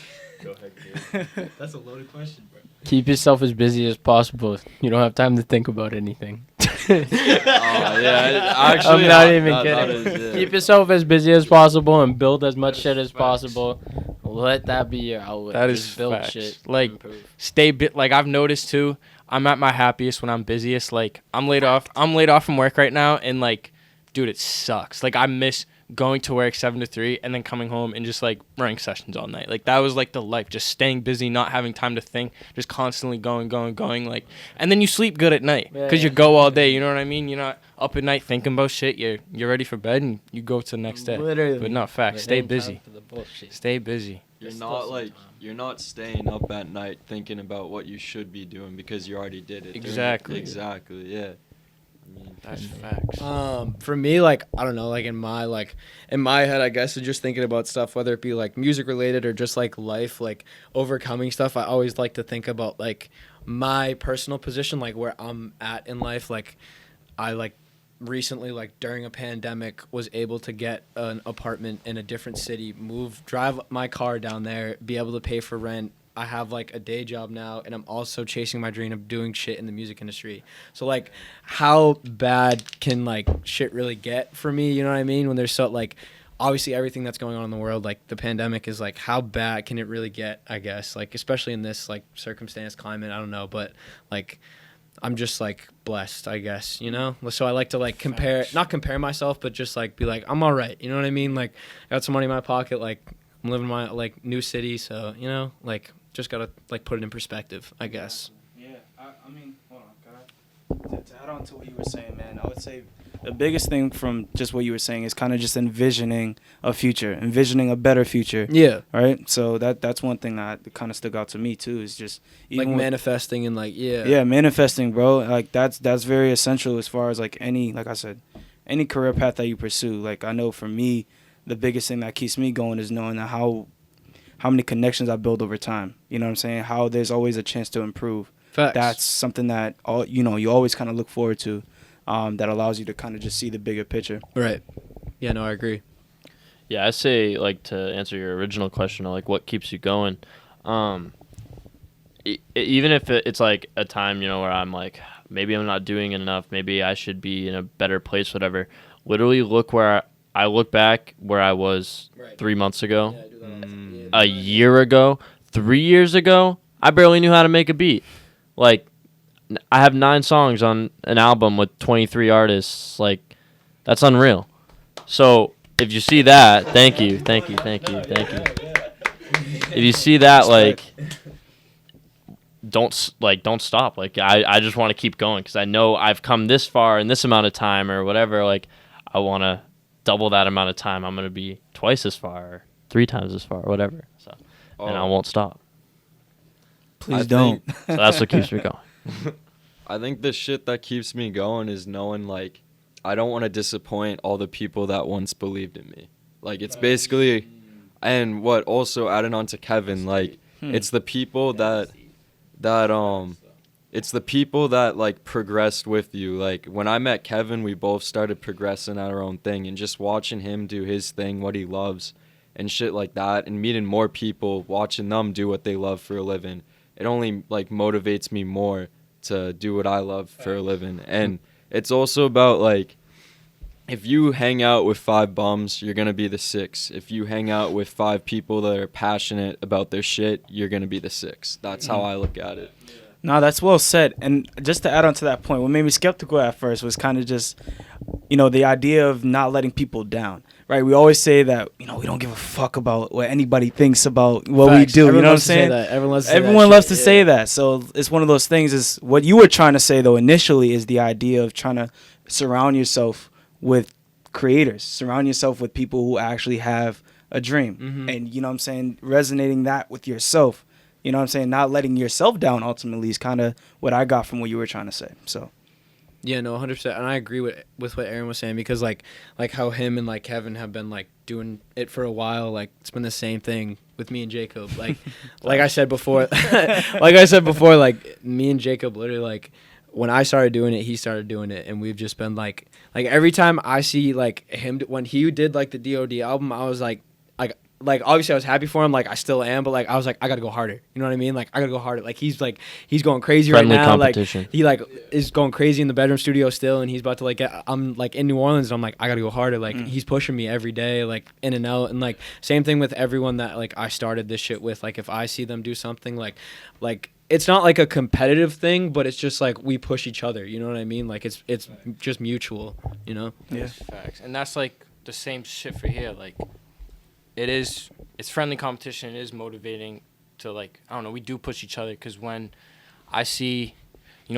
go ahead. That's a loaded question, bro. Keep yourself as busy as possible. You don't have time to think about anything. Oh yeah, actually, I'm not even that kidding. is, yeah. Keep yourself as busy as possible and build as much shit as possible. Let that be your outlet. That Just is build facts. shit. Like, improve. Like I've noticed too, I'm at my happiest when I'm busiest. Like I'm laid off from work right now, and like, dude, it sucks. Like I miss going to work 7 to 3 and then coming home and just like running sessions all night. Like that was like the life, just staying busy, not having time to think, just constantly going, like, and then you sleep good at night because you go all day, you know what I mean? You're not up at night thinking about shit. You're ready for bed and you go to the next day. Literally. But no, facts, But stay ain't time busy. for the bullshit. Stay busy. You're There's not still like some time. you're not staying up at night thinking about what you should be doing because you already did it. Exactly. Exactly. Yeah. I mean, That's facts. For me, like, I don't know, like in my head, I guess, just thinking about stuff, whether it be like music related or just like life, like overcoming stuff. I always like to think about like my personal position, like where I'm at in life. Like, I like recently, like during a pandemic, was able to get an apartment in a different city, drive my car down there, be able to pay for rent. I have like a day job now, and I'm also chasing my dream of doing shit in the music industry. So like, how bad can like shit really get for me? You know what I mean? When there's so like, obviously everything that's going on in the world, like the pandemic is like, how bad can it really get? I guess like, especially in this like circumstance, climate. I don't know, but like, I'm just like blessed, I guess, you know? So I like to like not compare myself, but just like be like, I'm all right. You know what I mean? Like, I got some money in my pocket, like I'm living in my like new city. So, you know, like just got to like put it in perspective, I guess. Yeah, I mean, hold on, to add on to what you were saying, man, I would say the biggest thing from just what you were saying is kind of just envisioning a future, envisioning a better future. Yeah. Right? So that's one thing that kind of stuck out to me, too, is just like manifesting and like, Yeah, manifesting, bro. Like, that's very essential as far as, like, like I said, any career path that you pursue. Like, I know for me, the biggest thing that keeps me going is knowing that how many connections I build over time. You know what I'm saying? How there's always a chance to improve. Facts. That's something that you always kind of look forward to. That allows you to kind of just see the bigger picture. Right. Yeah, no, I agree. Yeah, I say, like, to answer your original question, like, what keeps you going, even if it's, like, a time, you know, where I'm, like, maybe I'm not doing enough, maybe I should be in a better place, whatever, literally look where I look back where I was 3 months ago, a year ago, 3 years ago, I barely knew how to make a beat. Like, I have 9 songs on an album with 23 artists. Like, that's unreal. So if you see that, thank you. If you see that, like, don't stop. Like, I just want to keep going because I know I've come this far in this amount of time or whatever. Like, I want to double that amount of time. I'm going to be twice as far or 3 times as far or whatever. So, and I won't stop. Please don't. So that's what keeps me going. I think the shit that keeps me going is knowing, like, I don't want to disappoint all the people that once believed in me. Like, it's basically, and what also adding on to Kevin, like, it's the people it's the people that, like, progressed with you. Like, when I met Kevin, we both started progressing at our own thing, and just watching him do his thing, what he loves, and shit like that, and meeting more people, watching them do what they love for a living, it only, like, motivates me more to do what I love for a living. And it's also about, like, if you hang out with 5 bums, you're going to be the 6. If you hang out with 5 people that are passionate about their shit, you're going to be the 6. That's how I look at it. No, that's well said. And just to add on to that point, what made me skeptical at first was kind of just, the idea of not letting people down. Right, we always say that we don't give a fuck about what anybody thinks about what we do. Everyone you know what I'm saying? Everyone loves to say that. So it's one of those things. Is what you were trying to say though initially is the idea of trying to surround yourself with creators, surround yourself with people who actually have a dream, and you know what I'm saying, resonating that with yourself. You know what I'm saying, not letting yourself down. Ultimately, is kind of what I got from what you were trying to say. So. Yeah, no, 100%, and I agree with what Aaron was saying because like how him and like Kevin have been like doing it for a while. Like it's been the same thing with me and Jacob. Like like I said before, like me and Jacob literally like when I started doing it, he started doing it, and we've just been like every time I see like him when he did like the DOD album, I was like obviously I was happy for him, like I still am, but like I was like I gotta go harder, you know what I mean? Like I gotta go harder. Like he's going crazy Friendly right now. competition. Like he like is going crazy in the bedroom studio still, and he's about to like I'm like in New Orleans, and I'm like I gotta go harder. Like he's pushing me every day, like in and out, and like same thing with everyone that like I started this shit with. Like if I see them do something like it's not like a competitive thing, but it's just like we push each other, you know what I mean? Like it's just mutual, you know? Yeah, facts. And that's like the same shit for here. Like it's friendly competition. It is motivating to like, I don't know, we do push each other because when I see,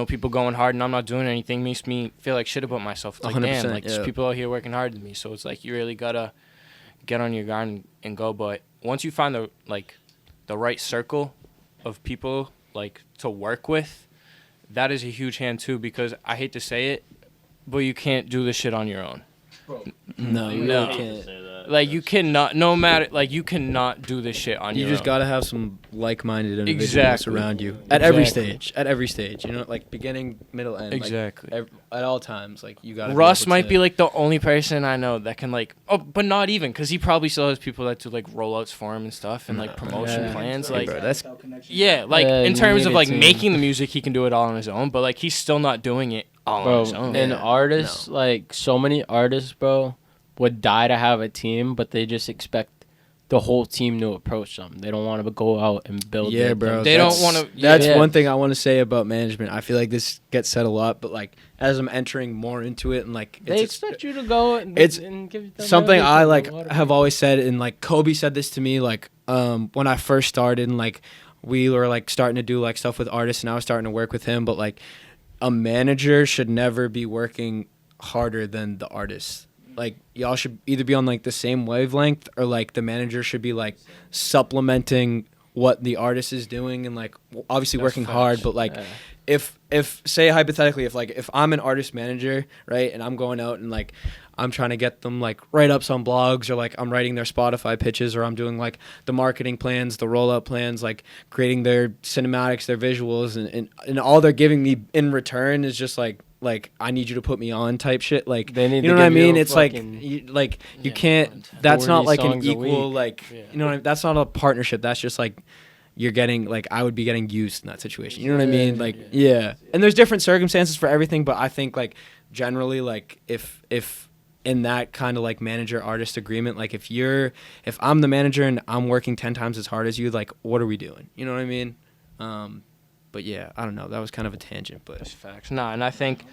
people going hard and I'm not doing anything, makes me feel like shit about myself. It's like, damn, like there's people out here working hard than me. So it's like you really gotta get on your grind and go. But once you find the right circle of people like to work with, that is a huge hand too, because I hate to say it, but you can't do this shit on your own. No, you No. really can't. Like you cannot, no matter, like you cannot do this shit on You your just own. gotta have some like-minded individuals Exactly. around you at every Exactly. stage. At every stage, you know, like beginning, middle, end. Exactly. Like, at all times, like you gotta. Russ be able might to- be like the only person I know that can like, but not even, because he probably still has people that do like rollouts for him and stuff and like promotion Yeah. plans. Hey, Like, bro, that's yeah, like Yeah, in you terms need of a like team. making the music, he can do it all on his own. But like he's still not doing it all on his Bro, own. and Yeah. artists, like, so many artists, bro, would die to have a team, but they just expect the whole team to approach them. They don't want to go out and build. Yeah, their bro. thing. They don't that's- wanna- That's yeah. one thing I want to say about management. I feel like this gets said a lot, but like as I'm entering more into it, and like They expect you to go and, it's and give them something I everything, like bro. What have always said, and like Kobe said this to me, like when I first started, and like we were like starting to do like stuff with artists, and I was starting to work with him, but like a manager should never be working harder than the artist. Like y'all should either be on like the same wavelength, or like the manager should be like supplementing what the artist is doing, and like obviously That's working facts. hard, but like Yeah. if say hypothetically, if I'm an artist manager, right, and I'm going out and like I'm trying to get them like write ups on blogs, or like I'm writing their Spotify pitches, or I'm doing like the marketing plans, the rollout plans, like creating their cinematics, their visuals, and all they're giving me in return is just like I need you to put me on type shit. Like They need you to know what I give you mean? a It's like fucking- you Yeah, can't. That's not 40 like an songs a equal week. like Yeah. you know what I mean? That's not a partnership. That's just like you're getting like I would be getting used in that situation. You know what I mean? Like yeah. And there's different circumstances for everything, but I think like generally like if in that kind of like manager artist agreement, like if I'm the manager and I'm working 10 times as hard as you, like what are we doing? You know what I mean? But yeah, I don't know. That was kind of a tangent, but That's facts. Nah, and I think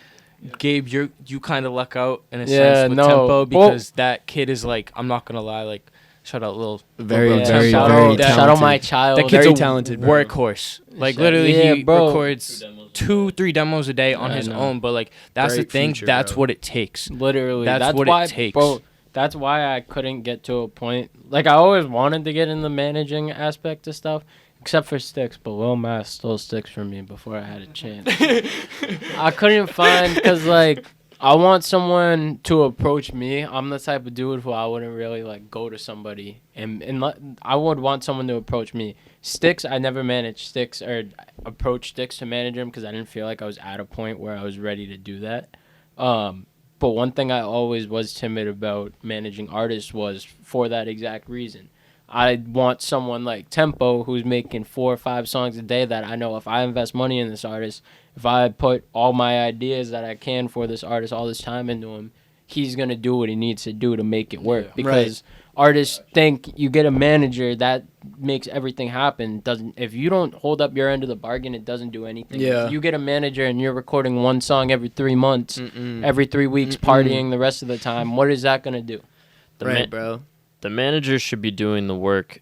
Gabe, you kind of luck out in a Yeah, sense with no. Tempo Well- because that kid is like, I'm not gonna lie, like shout out little Very, bro Yeah, very, shout very out, shout out my talented. child. that kid's very a talented, bro. workhorse. Like Shout- literally, yeah, he bro. records 2-3 demos a day on I his know. own. But like that's Great the thing. future, That's bro. what it takes. Literally, That's what it why, takes. bro. That's why I couldn't get to a point. Like I always wanted to get in the managing aspect of stuff, except for Sticks. But Lil Mas stole Sticks from me before I had a chance. I couldn't find because like I want someone to approach me. I'm the type of dude who I wouldn't really like go to somebody I would want someone to approach me. Sticks, I never managed Sticks or approach Sticks to manage him because I didn't feel like I was at a point where I was ready to do that. But one thing I always was timid about managing artists was for that exact reason. I want someone like Tempo who's making 4 or 5 songs a day that I know if I invest money in this artist, if I put all my ideas that I can for this artist, all this time into him, he's going to do what he needs to do to make it work. Yeah. Because artists think you get a manager that makes everything happen. If you don't hold up your end of the bargain, it doesn't do anything. Yeah. If you get a manager and you're recording one song every 3 months, every 3 weeks, partying the rest of the time, what is that going to do? The right, bro. The manager should be doing the work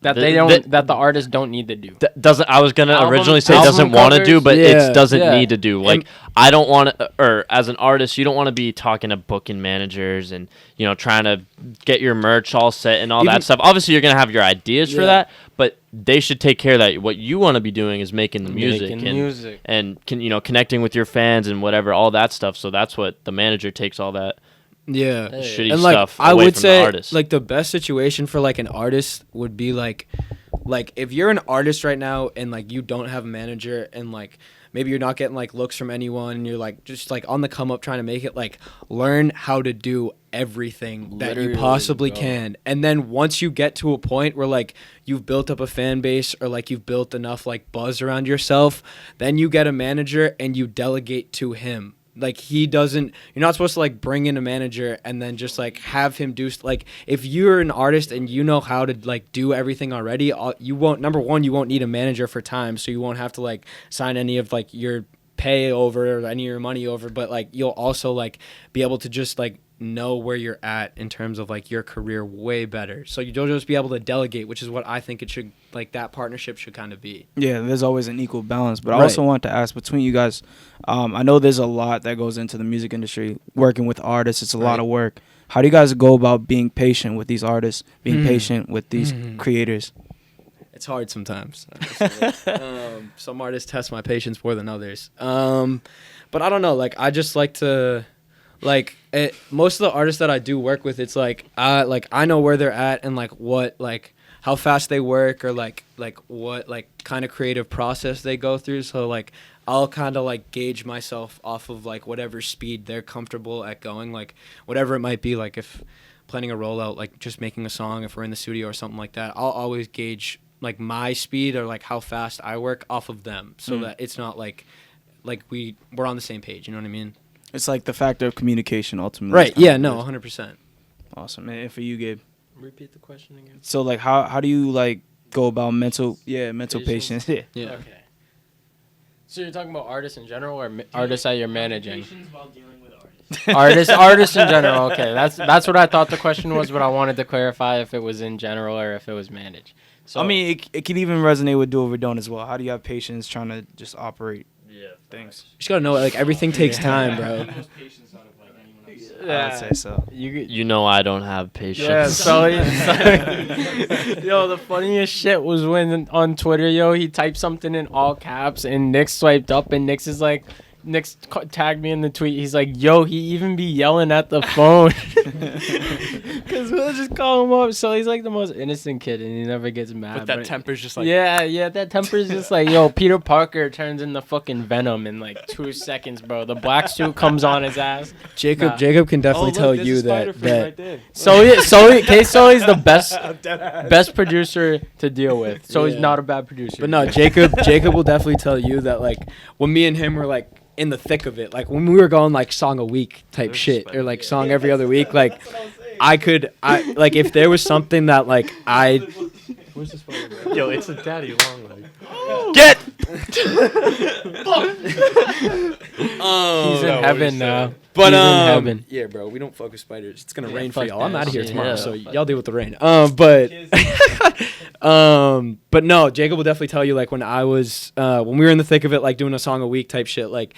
That The- that the artists don't need to do. doesn't. I was gonna Album- originally say album doesn't want to do, covers? but Yeah. it doesn't Yeah. need to do. Like I don't want to, or as an artist, you don't want to be talking to booking managers and trying to get your merch all set and all Even- that stuff. Obviously, you're gonna have your ideas for Yeah. that, but they should take care of that. What you want to be doing is making the music Making and music. connecting with your fans and whatever, all that stuff. So that's what the manager takes all that Yeah. Hey. shitty And like stuff I away would from say the artist. like the best situation for like an artist would be like if you're an artist right now and like you don't have a manager and like maybe you're not getting like looks from anyone and you're like just like on the come up trying to make it, like learn how to do everything that you Literally, possibly bro. can. And then once you get to a point where like you've built up a fan base or like you've built enough like buzz around yourself, then you get a manager and you delegate to him. Like you're not supposed to like bring in a manager and then just like have him do like if you're an artist and you know how to like do everything already, you won't need a manager for time, so you won't have to like sign any of like your pay over or any of your money over, but like you'll also like be able to just like know where you're at in terms of like your career way better. So you'll just be able to delegate, which is what I think it should like that partnership should kind of be. Yeah, there's always an equal balance. But I Right. also want to ask between you guys, I know there's a lot that goes into the music industry, working with artists. It's a lot Right. of work. How do you guys go about being patient with these artists, being Mhm. patient with these Mhm. creators? It's hard sometimes. Some artists test my patience more than others. but I don't know. Like I just like to, most of the artists that I do work with, it's like I know where they're at and like what like how fast they work or like what like kind of creative process they go through. So like I'll kind of like gauge myself off of like whatever speed they're comfortable at going, like whatever it might be. Like if planning a rollout, like just making a song, if we're in the studio or something like that, I'll always gauge like my speed or like how fast I work off of them, so that it's not like we're on the same page. You know what I mean? It's like the factor of communication ultimately. Right. Yeah. No. 100%. Awesome. And for you, Gabe. Repeat the question again. So like how do you like go about mental patience? Yeah. Yeah. Okay. So you're talking about artists in general or artists that you're managing? While dealing with artists. Artists in general. Okay, that's what I thought the question was, but I wanted to clarify if it was in general or if it was managed. So I mean, it could even resonate with do over don't as well. How do you have patience trying to just operate things? You just gotta know like everything takes time, bro. I'd say so. You know I don't have patience. Yeah, so yo, the funniest shit was when on Twitter, yo, he typed something in all caps and Nick swiped up and Nick tagged me in the tweet. He's like, yo, he even be yelling at the phone. Because we'll just call him up. So he's like the most innocent kid and he never gets mad. But that temper's just like... Yeah, that temper's just like, yo, Peter Parker turns into fucking Venom in like 2 seconds, bro. The black suit comes on his ass. Jacob can definitely tell you that. KSully's the best producer to deal with. So he's not a bad producer. But no, Jacob will definitely tell you that like when me and him were like in the thick of it, like when we were going like song a week type shit or like song every other week, like I like if there was something that like where's this phone, bro? Yo, it's a daddy long leg. Get! He's in heaven now. But he's in heaven. Yeah, bro, we don't fuck with spiders. It's gonna rain for fuck y'all. I'm that out of here shit. tomorrow, Yeah, so fuck y'all deal with the rain. But no, Jacob will definitely tell you like when I was when we were in the thick of it, like doing a song a week type shit, like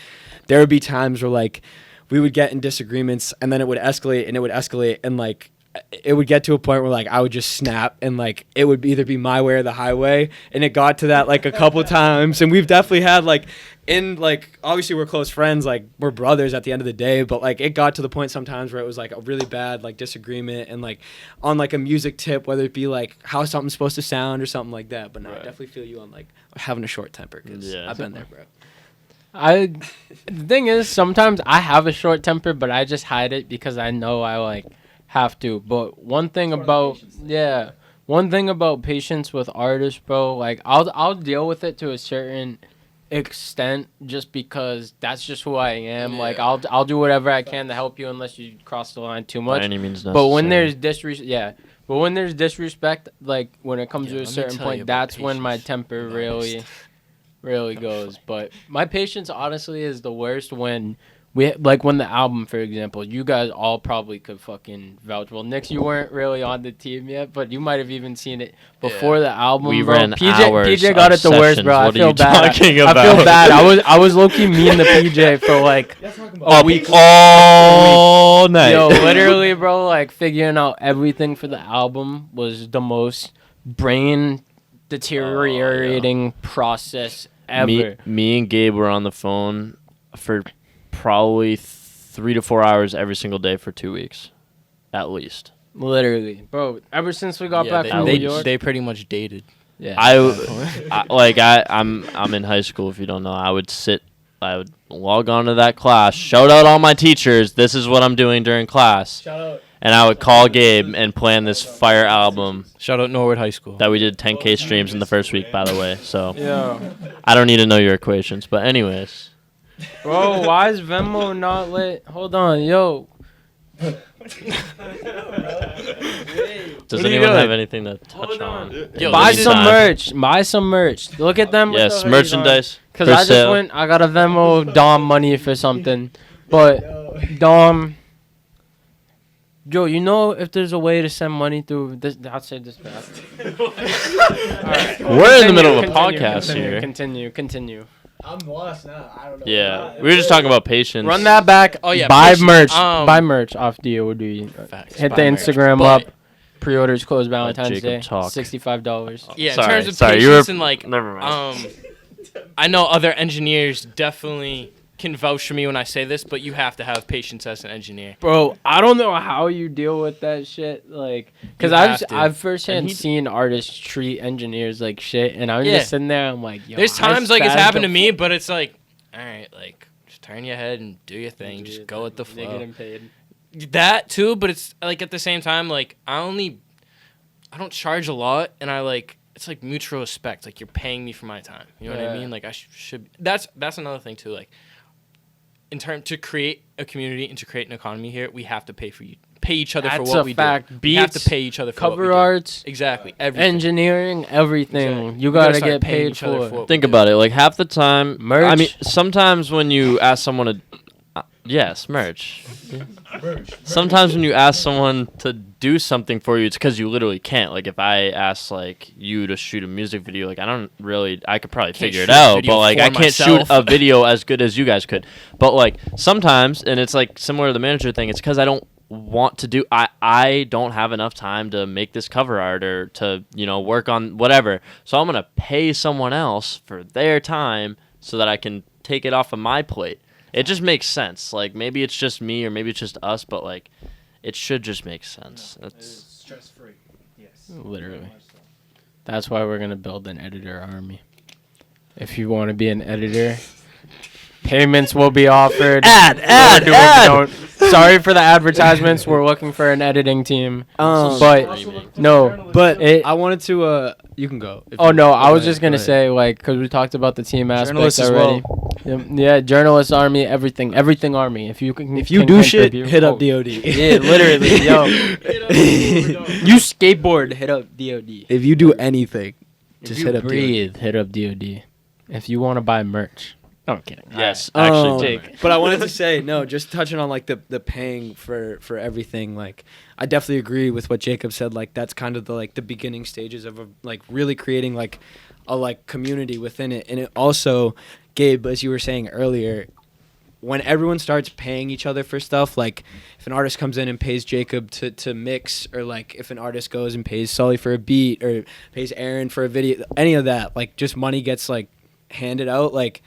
there would be times where like we would get in disagreements and then it would escalate and like it would get to a point where like I would just snap and like it would either be my way or the highway, and it got to that like a couple times, and we've definitely had like in like obviously we're close friends, like we're brothers at the end of the day, but like it got to the point sometimes where it was like a really bad like disagreement and like on like a music tip, whether it be like how something's supposed to sound or something like that. But no, I definitely feel you on like having a short temper, because I've been there, bro. The thing is, sometimes I have a short temper, but I just hide it because I know I like have to. But one thing about patience with artists, bro, like I'll deal with it to a certain extent just because that's just who I am. Yeah. Like I'll do whatever I can to help you unless you cross the line too much. By any means necessary. But when there's disrespect, like when it comes to a certain point, that's when my temper really goes. But my patience honestly is the worst when when the album, for example, you guys all probably could fucking vouch. Well, Nix, you weren't really on the team yet, but you might have even seen it before the album. We bro. ran hours PJ got it the worst, bro. What I feel are you bad. talking I about? feel bad. I was low key mean to PJ for like a week. All night. Yo, literally, bro, like figuring out everything for the album was the most brain deteriorating process ever. Me and Gabe were on the phone for probably 3 to 4 hours every single day for 2 weeks, at least. Literally, bro. Ever since we got back from New York, they pretty much dated. Yeah. I'm in high school. If you don't know, I would log on to that class. Shout out all my teachers. This is what I'm doing during class. Shout out. And I would call Gabe and plan this fire album. Shout out Norwood High School. That we did 10K streams in the first week, by the way. So Yeah. I don't need to know your equations, but anyways. Bro, why is Venmo not lit? Hold on, yo. Does anyone have anything to touch on? Yo, Buy this is some merch. Buy some merch. Look at them. Yes, merchandise. Because for I just sale. I got a Venmo Dom money for something. But Dom, Joe, you know if there's a way to send money through this, I'll say this fast. Right. We're in the middle of a podcast here. Continue. I'm lost now. I don't know. Yeah, we were just talking about patience. Run that back. Oh yeah, buy patience. merch. Buy merch off deal would be. Facts. Hit Buy the merch. Instagram But- up. Pre-orders close Valentine's Jacob Day. talk. $65. Yeah, in Sorry, terms of sorry, patience you were- and like, Never mind. I know other engineers definitely can vouch for me when I say this, but you have to have patience as an engineer. Bro, I don't know how you deal with that shit, like, because You have to. I've firsthand And he- seen artists treat engineers like shit, and I'm Yeah. just sitting there, I'm like, yo, There's I times like it's spazzed happened the to me, but it's like, all right, like just turn your head and do your thing. Do Just your go with the They flow. getting paid. That too, but it's like at the same time, like I don't charge a lot, and it's like mutual respect. Like you're paying me for my time. You know what I Yeah. mean? Like I should. That's another thing too. Like in term to create a community and to create an economy here, we have to pay each other for That's what a we fact. do. We have to Beats, pay each other for what we Cover do. arts, Exactly. Everything. engineering, everything. Exactly. You We gotta gotta start get paying paid each other for. for what Think we do. about it. Like half the time, Merch. I mean, sometimes when you ask someone to, yes, merch. Sometimes when you ask someone to do something for you, it's because you literally can't. Like if I ask like you to shoot a music video, like I could probably figure it shoot a out, video but like for I can't shoot myself. a video as good as you guys could. But like sometimes, and it's like similar to the manager thing, it's because I don't want to do I don't have enough time to make this cover art or to work on whatever, so I'm gonna pay someone else for their time so that I can take it off of my plate. It just makes sense. Like maybe it's just me or maybe it's just us, but like it should just make sense. That's stress free. Yes. Literally. That's why we're gonna build an editor army. If you want to be an editor, payments will be offered. ad. Sorry for the advertisements. We're looking for an editing team. But no, But It- I wanted to. You can go. if oh you- no, I go was ahead, just gonna go ahead. say like because we talked about the team aspect Journalists as already. Yeah, journalist army, everything army. If you can, If you can do shit, contribute- hit up oh, DOD. Yeah, literally, yo. You skateboard, hit up DOD. If you do anything, If just you hit up breathe, hit up DOD. If you want to buy merch. No, I'm kidding. yes, DOD. actually. Jake. But I wanted to say no. Just touching on like the paying for everything. Like I definitely agree with what Jacob said. Like that's kind of the beginning stages of like really creating like a community within it. And it also, Gabe, as you were saying earlier, when everyone starts paying each other for stuff, like if an artist comes in and pays Jacob to mix, or like if an artist goes and pays Sully for a beat or pays Aaron for a video, any of that, like just money gets like handed out, like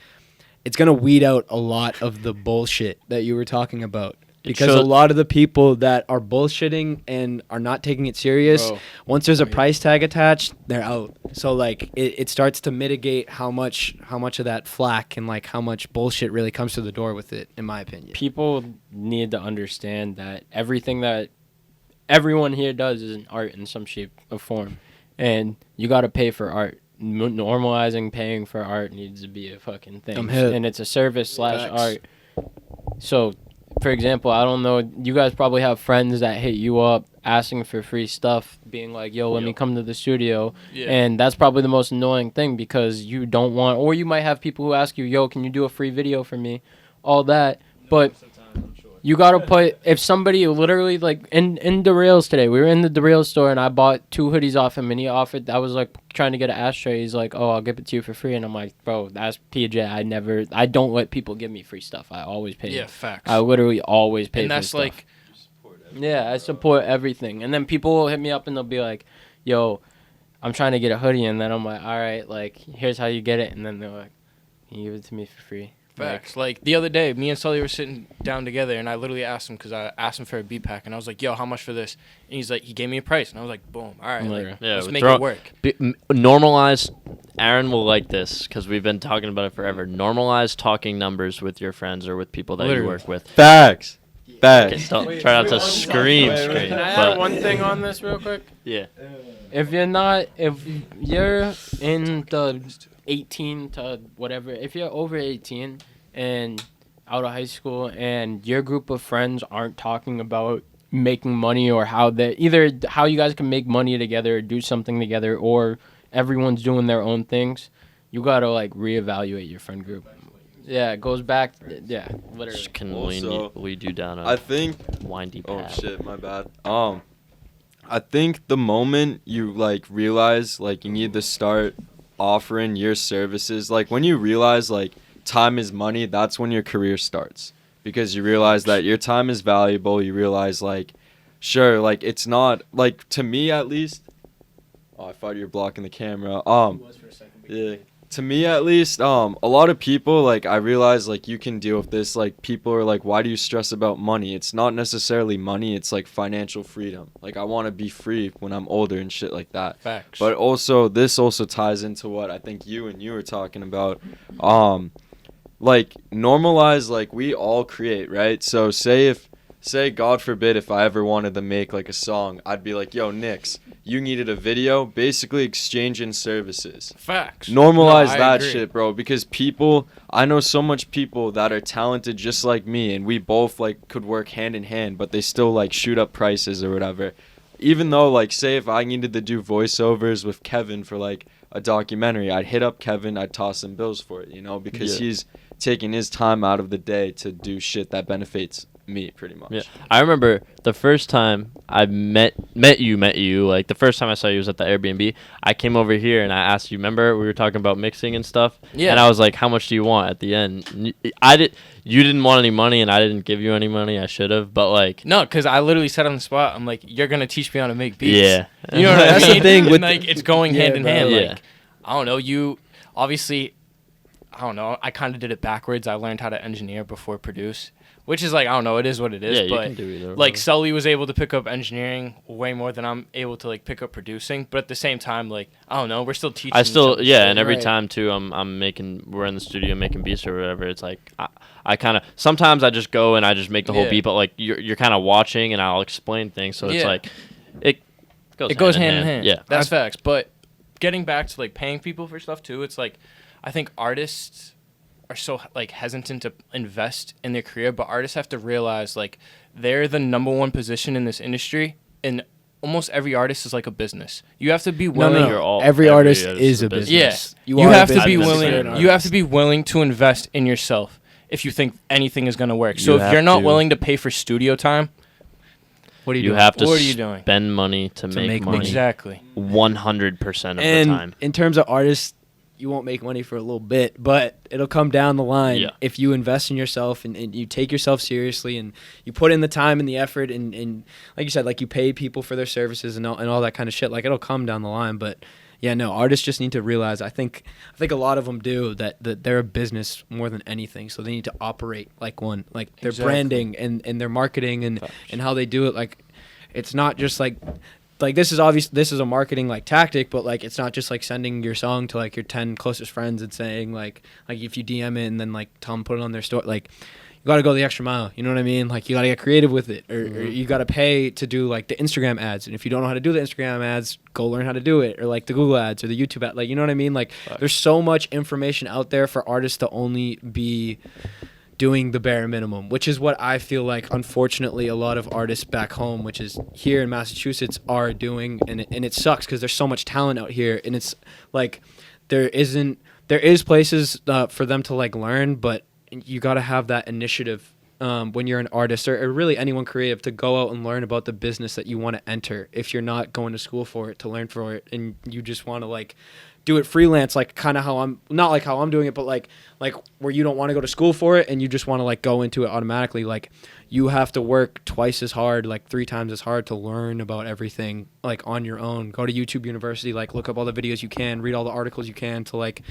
it's gonna weed out a lot of the bullshit that you were talking about. Because a should. lot of the people that are bullshitting and are not taking it serious, Bro. once there's a price tag attached, they're out. So like it starts to mitigate how much of that flack and like how much bullshit really comes to the door with it, in my opinion. People need to understand that everything that everyone here does is an art in some shape or form. And you got to pay for art. Normalizing paying for art needs to be a fucking thing. I'm hip. And it's a service / Facts. art. So, for example, I don't know, you guys probably have friends that hit you up asking for free stuff, being like, yo, let me come to the studio. Yeah. And that's probably the most annoying thing because you don't want, or you might have people who ask you, yo, can you do a free video for me? All that. But you gotta put, if somebody literally like in Derails today, we were in the Derails store and I bought 2 hoodies off him and he offered, I was like trying to get an ashtray. He's like, oh, I'll give it to you for free. And I'm like, bro, that's PJ. I don't let people give me free stuff. I always pay. Yeah, facts. I literally always pay and for that's stuff. like, Yeah, I support everything. And then people will hit me up and they'll be like, yo, I'm trying to get a hoodie. And then I'm like, all right, like, here's how you get it. And then they're like, can you give it to me for free? facts. Like the other day, me and Sully were sitting down together, and I literally asked him because I asked him for a beat pack, and I was like, "Yo, how much for this?" And he's like, he gave me a price, and I was like, "Boom, all right, like, Yeah, let's we make throw- it work." Normalize. Aaron will like this because we've been talking about it forever. Normalize talking numbers with your friends or with people that Literally. you work with. Facts. Okay, Facts. don't try not to scream. Can I add But one thing on this real quick? yeah, If you're in the 18 to whatever, if you're over 18 and out of high school and your group of friends aren't talking about making money or how you guys can make money together or do something together, or everyone's doing their own things, you gotta like reevaluate your friend group. Yeah, it goes back. Yeah, literally. just can Also, lead you down a I think. windy Oh path. shit, my bad. I think the moment you like realize like you need to start offering your services, like when you realize like time is money, that's when your career starts, because you realize that your time is valuable. You realize like, sure, like it's not like, to me at least. Oh, I thought you were blocking the camera. Yeah. to me at least, a lot of people, like, I realize, like, you can deal with this. Like, people are like, why do you stress about money? It's not necessarily money. It's like financial freedom. Like, I want to be free when I'm older and shit like that. Facts. But also, this also ties into what I think you were talking about. Like, normalize, like, we all create, right? So say God forbid, if I ever wanted to make, like, a song, I'd be like, yo, Nix, you needed a video, basically exchanging services. Facts. Normalize No, I that agree. shit, bro, because I know so much people that are talented just like me, and we both, like, could work hand in hand, but they still, like, shoot up prices or whatever. Even though, like, say if I needed to do voiceovers with Kevin for, like, a documentary, I'd hit up Kevin, I'd toss him bills for it, you know, because he's taking his time out of the day to do shit that benefits me pretty much. Yeah, I remember the first time I met you. Like the first time I saw you was at the Airbnb. I came over here and I asked you. Remember we were talking about mixing and stuff. Yeah. And I was like, "How much do you want?" At the end, You didn't want any money, and I didn't give you any money. I should have, but like. No, because I literally said on the spot, I'm like, you're gonna teach me how to make beats. Yeah. You know what I mean? That's the thing with like it's going hand in bro. hand. Yeah. Like I don't know. You obviously, I don't know. I kind of did it backwards. I learned how to engineer before produce, which is like I don't know. It is what it is. Yeah, you but can do either. like Sully was able to pick up engineering way more than I'm able to like pick up producing. But at the same time, like I don't know. We're still teaching. I still each other yeah, shit. and every Right. time too, we're in the studio making beats or whatever. It's like I kind of sometimes I just go and I just make the whole Yeah. beat, but like you're kind of watching and I'll explain things, so it's Yeah. like it goes hand in hand. Yeah, That's facts. But getting back to like paying people for stuff too, it's like I think artists are so like hesitant to invest in their career, but artists have to realize like they're the number one position in this industry, and almost every artist is like a business. You have to be willing. Every artist is a business. Yeah, You you are a have to be business. willing. You're an You have artist. to be willing to invest in yourself if you think anything is gonna work. So You if have you're not to. willing to pay for studio time, What are you You doing? have to What are you doing? spend money to make make money. money. exactly. 100% of the And time. in terms of artists, you won't make money for a little bit, but it'll come down the line Yeah. if you invest in yourself and you take yourself seriously and you put in the time and the effort and like you said, like you pay people for their services and all that kind of shit. Like it'll come down the line, but yeah, no, artists just need to realize. I think a lot of them do that they're a business more than anything. So they need to operate like one, like their Exactly. branding and their marketing and how they do it. Like it's not just like this is a marketing like tactic, but like it's not just like sending your song to like your 10 closest friends and saying like if you DM it and then like tell them put it on their store, like you got to go the extra mile. You know what I mean? Like you got to get creative with it, or you got to pay to do like the Instagram ads. And if you don't know how to do the Instagram ads, go learn how to do it, or like the Google ads or the YouTube ad. Like you know what I mean? Like there's so much information out there for artists to only be doing the bare minimum, which is what I feel like unfortunately a lot of artists back home, which is here in Massachusetts, are doing, and it sucks because there's so much talent out here, and it's like there is places for them to like learn, but you got to have that initiative when you're an artist or really anyone creative to go out and learn about the business that you want to enter. If you're not going to school for it to learn for it, and you just want to like do it freelance, like kind of how I'm not like how I'm doing it, but like where you don't want to go to school for it and you just want to like go into it automatically. Like you have to work twice as hard, like 3 times as hard to learn about everything like on your own. Go to YouTube University, like look up all the videos you can, read all the articles you can to like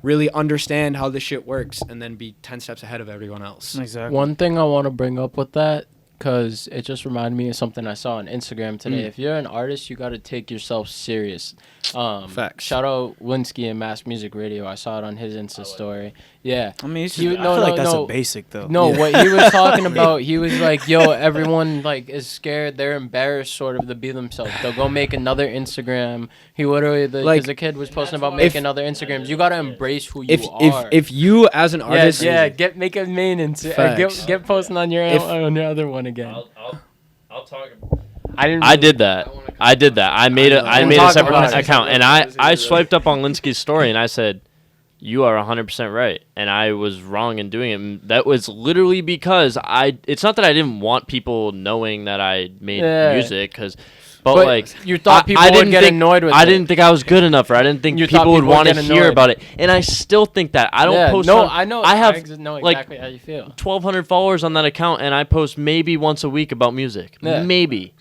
really understand how this shit works, and then be 10 steps ahead of everyone else. Exactly. One thing I want to bring up with that, because it just reminded me of something I saw on Instagram today. If you're an artist, you got to take yourself serious. Facts. Shout out Linsky and Mass Music Radio. I saw it on his Insta story. Yeah. I mean, it's You- just, I no, feel like no, that's no. a basic though. No, what he was talking about, he was like, yo, everyone like is scared. They're embarrassed sort of to be themselves. They'll go make another Instagram. He literally, because the kid was posting about making other Instagrams. You got to embrace who you are. If you as an artist, make a main Facts. get posting on your on your other one again. I'll talk. I didn't. I did that. I did that. I made a Talk separate about it. account, and I swiped up on Linsky's story, and I said, "You are 100% right," and I was wrong in doing it. And that was literally because it's not that I didn't want people knowing that I made music, but like you thought people I would didn't get think, annoyed with I it. didn't think I was good enough, or I didn't think You thought people would people would want to get hear annoyed. about it, and I still think that. I don't post. I know. I have know like, exactly how you feel. 1,200 followers on that account, and I post maybe once a week about music, maybe.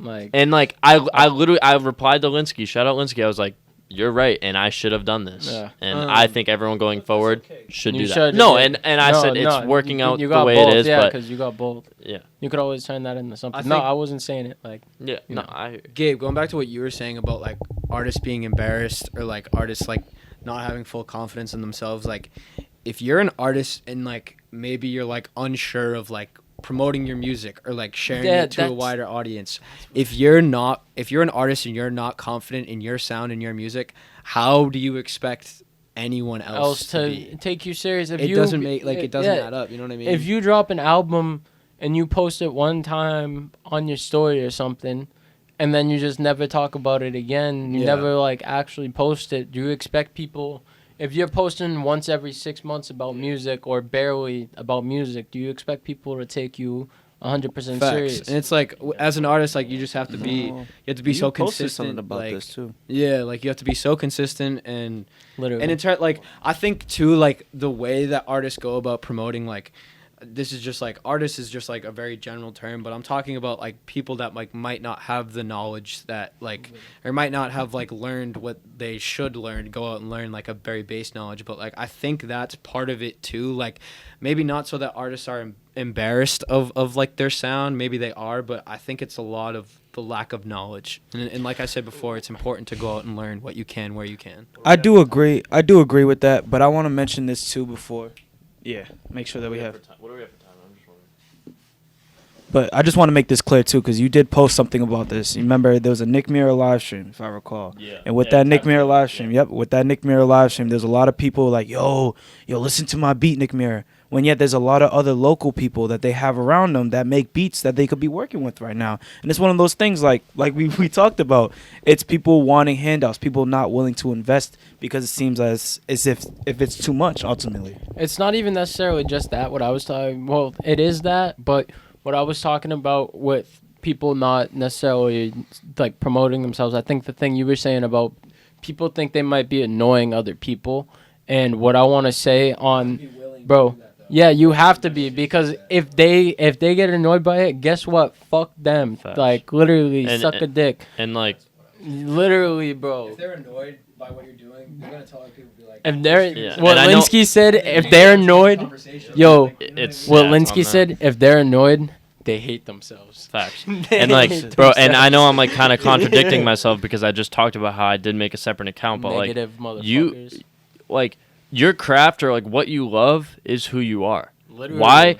Like, And like I literally replied to Linsky. Shout out Linsky. I was like, you're right, and I should have done this. Yeah. And I think everyone going forward should You do that. should, No, yeah. and I No, said it's no, working out you the got way both, it is, yeah, but because you got both. yeah, You could always turn that into something. I No, think- I wasn't saying it like. yeah, You no, know. I Gabe, going back to what you were saying about like artists being embarrassed or like artists like not having full confidence in themselves, like if you're an artist and like maybe you're like unsure of like promoting your music or like sharing Yeah, it to a that's- wider audience, if you're an artist and you're not confident in your sound and your music, how do you expect anyone else to be? take you serious. If It you, doesn't make like it doesn't yeah, add up, you know what I mean? If you drop an album and you post it one time on your story or something, and then you just never talk about it again, you Yeah. never like actually post it, do you expect people? If you're posting once every 6 months about music or barely about music, do you expect people to take you 100% Facts. serious? And it's like as an artist, like you just have to be, you have to be so posted consistent. something about like, this too. Yeah, like you have to be so consistent and Literally. in turn, like I think too, like the way that artists go about promoting, like this is just like artists is just like a very general term, but I'm talking about like people that like might not have the knowledge that like or might not have like learned what they should learn, go out and learn like a very base knowledge. But like I think that's part of it too. Like maybe not so that artists are embarrassed of like their sound, maybe they are, but I think it's a lot of the lack of knowledge. And like I said before, it's important to go out and learn what you can where you can. I do agree with that, but I want to mention this too before. Yeah, make sure that we have. What do we have for time? I'm just wondering. But I just want to make this clear too, because you did post something about this. You remember there was a Nick Mirror live stream, if I recall. Yeah. And with Yeah, that Nick time- Mirror live stream, yeah. yep, with that Nick Mirror live stream, there's a lot of people like, yo, listen to my beat, Nick Mirror. When yet there's a lot of other local people that they have around them that make beats that they could be working with right now. And it's one of those things like we talked about. It's people wanting handouts, people not willing to invest because it seems as if it's too much ultimately. It's not even necessarily just that. What I was talking, well, it is that, but what I was talking about with people not necessarily like promoting themselves, I think the thing you were saying about people think they might be annoying other people, and what I want to say on, bro, yeah, you have to be, because if they get annoyed by it, guess what? Fuck them. Facts. Like literally, And- suck a dick. And like, Literally, bro. they're annoyed by what you're doing, they're gonna tell other people, be like, If they're Yeah. what And I know- Linsky said, if they're annoyed, yo, it's what yeah, it's on Linsky that. said, if they're annoyed, they hate themselves. Facts. They And like, hate bro, and I know themselves. I'm like kind of contradicting myself because I just talked about how I did make a separate account, but like, Negative you, motherfuckers. like, your craft or like what you love is who you are. Literally. Why?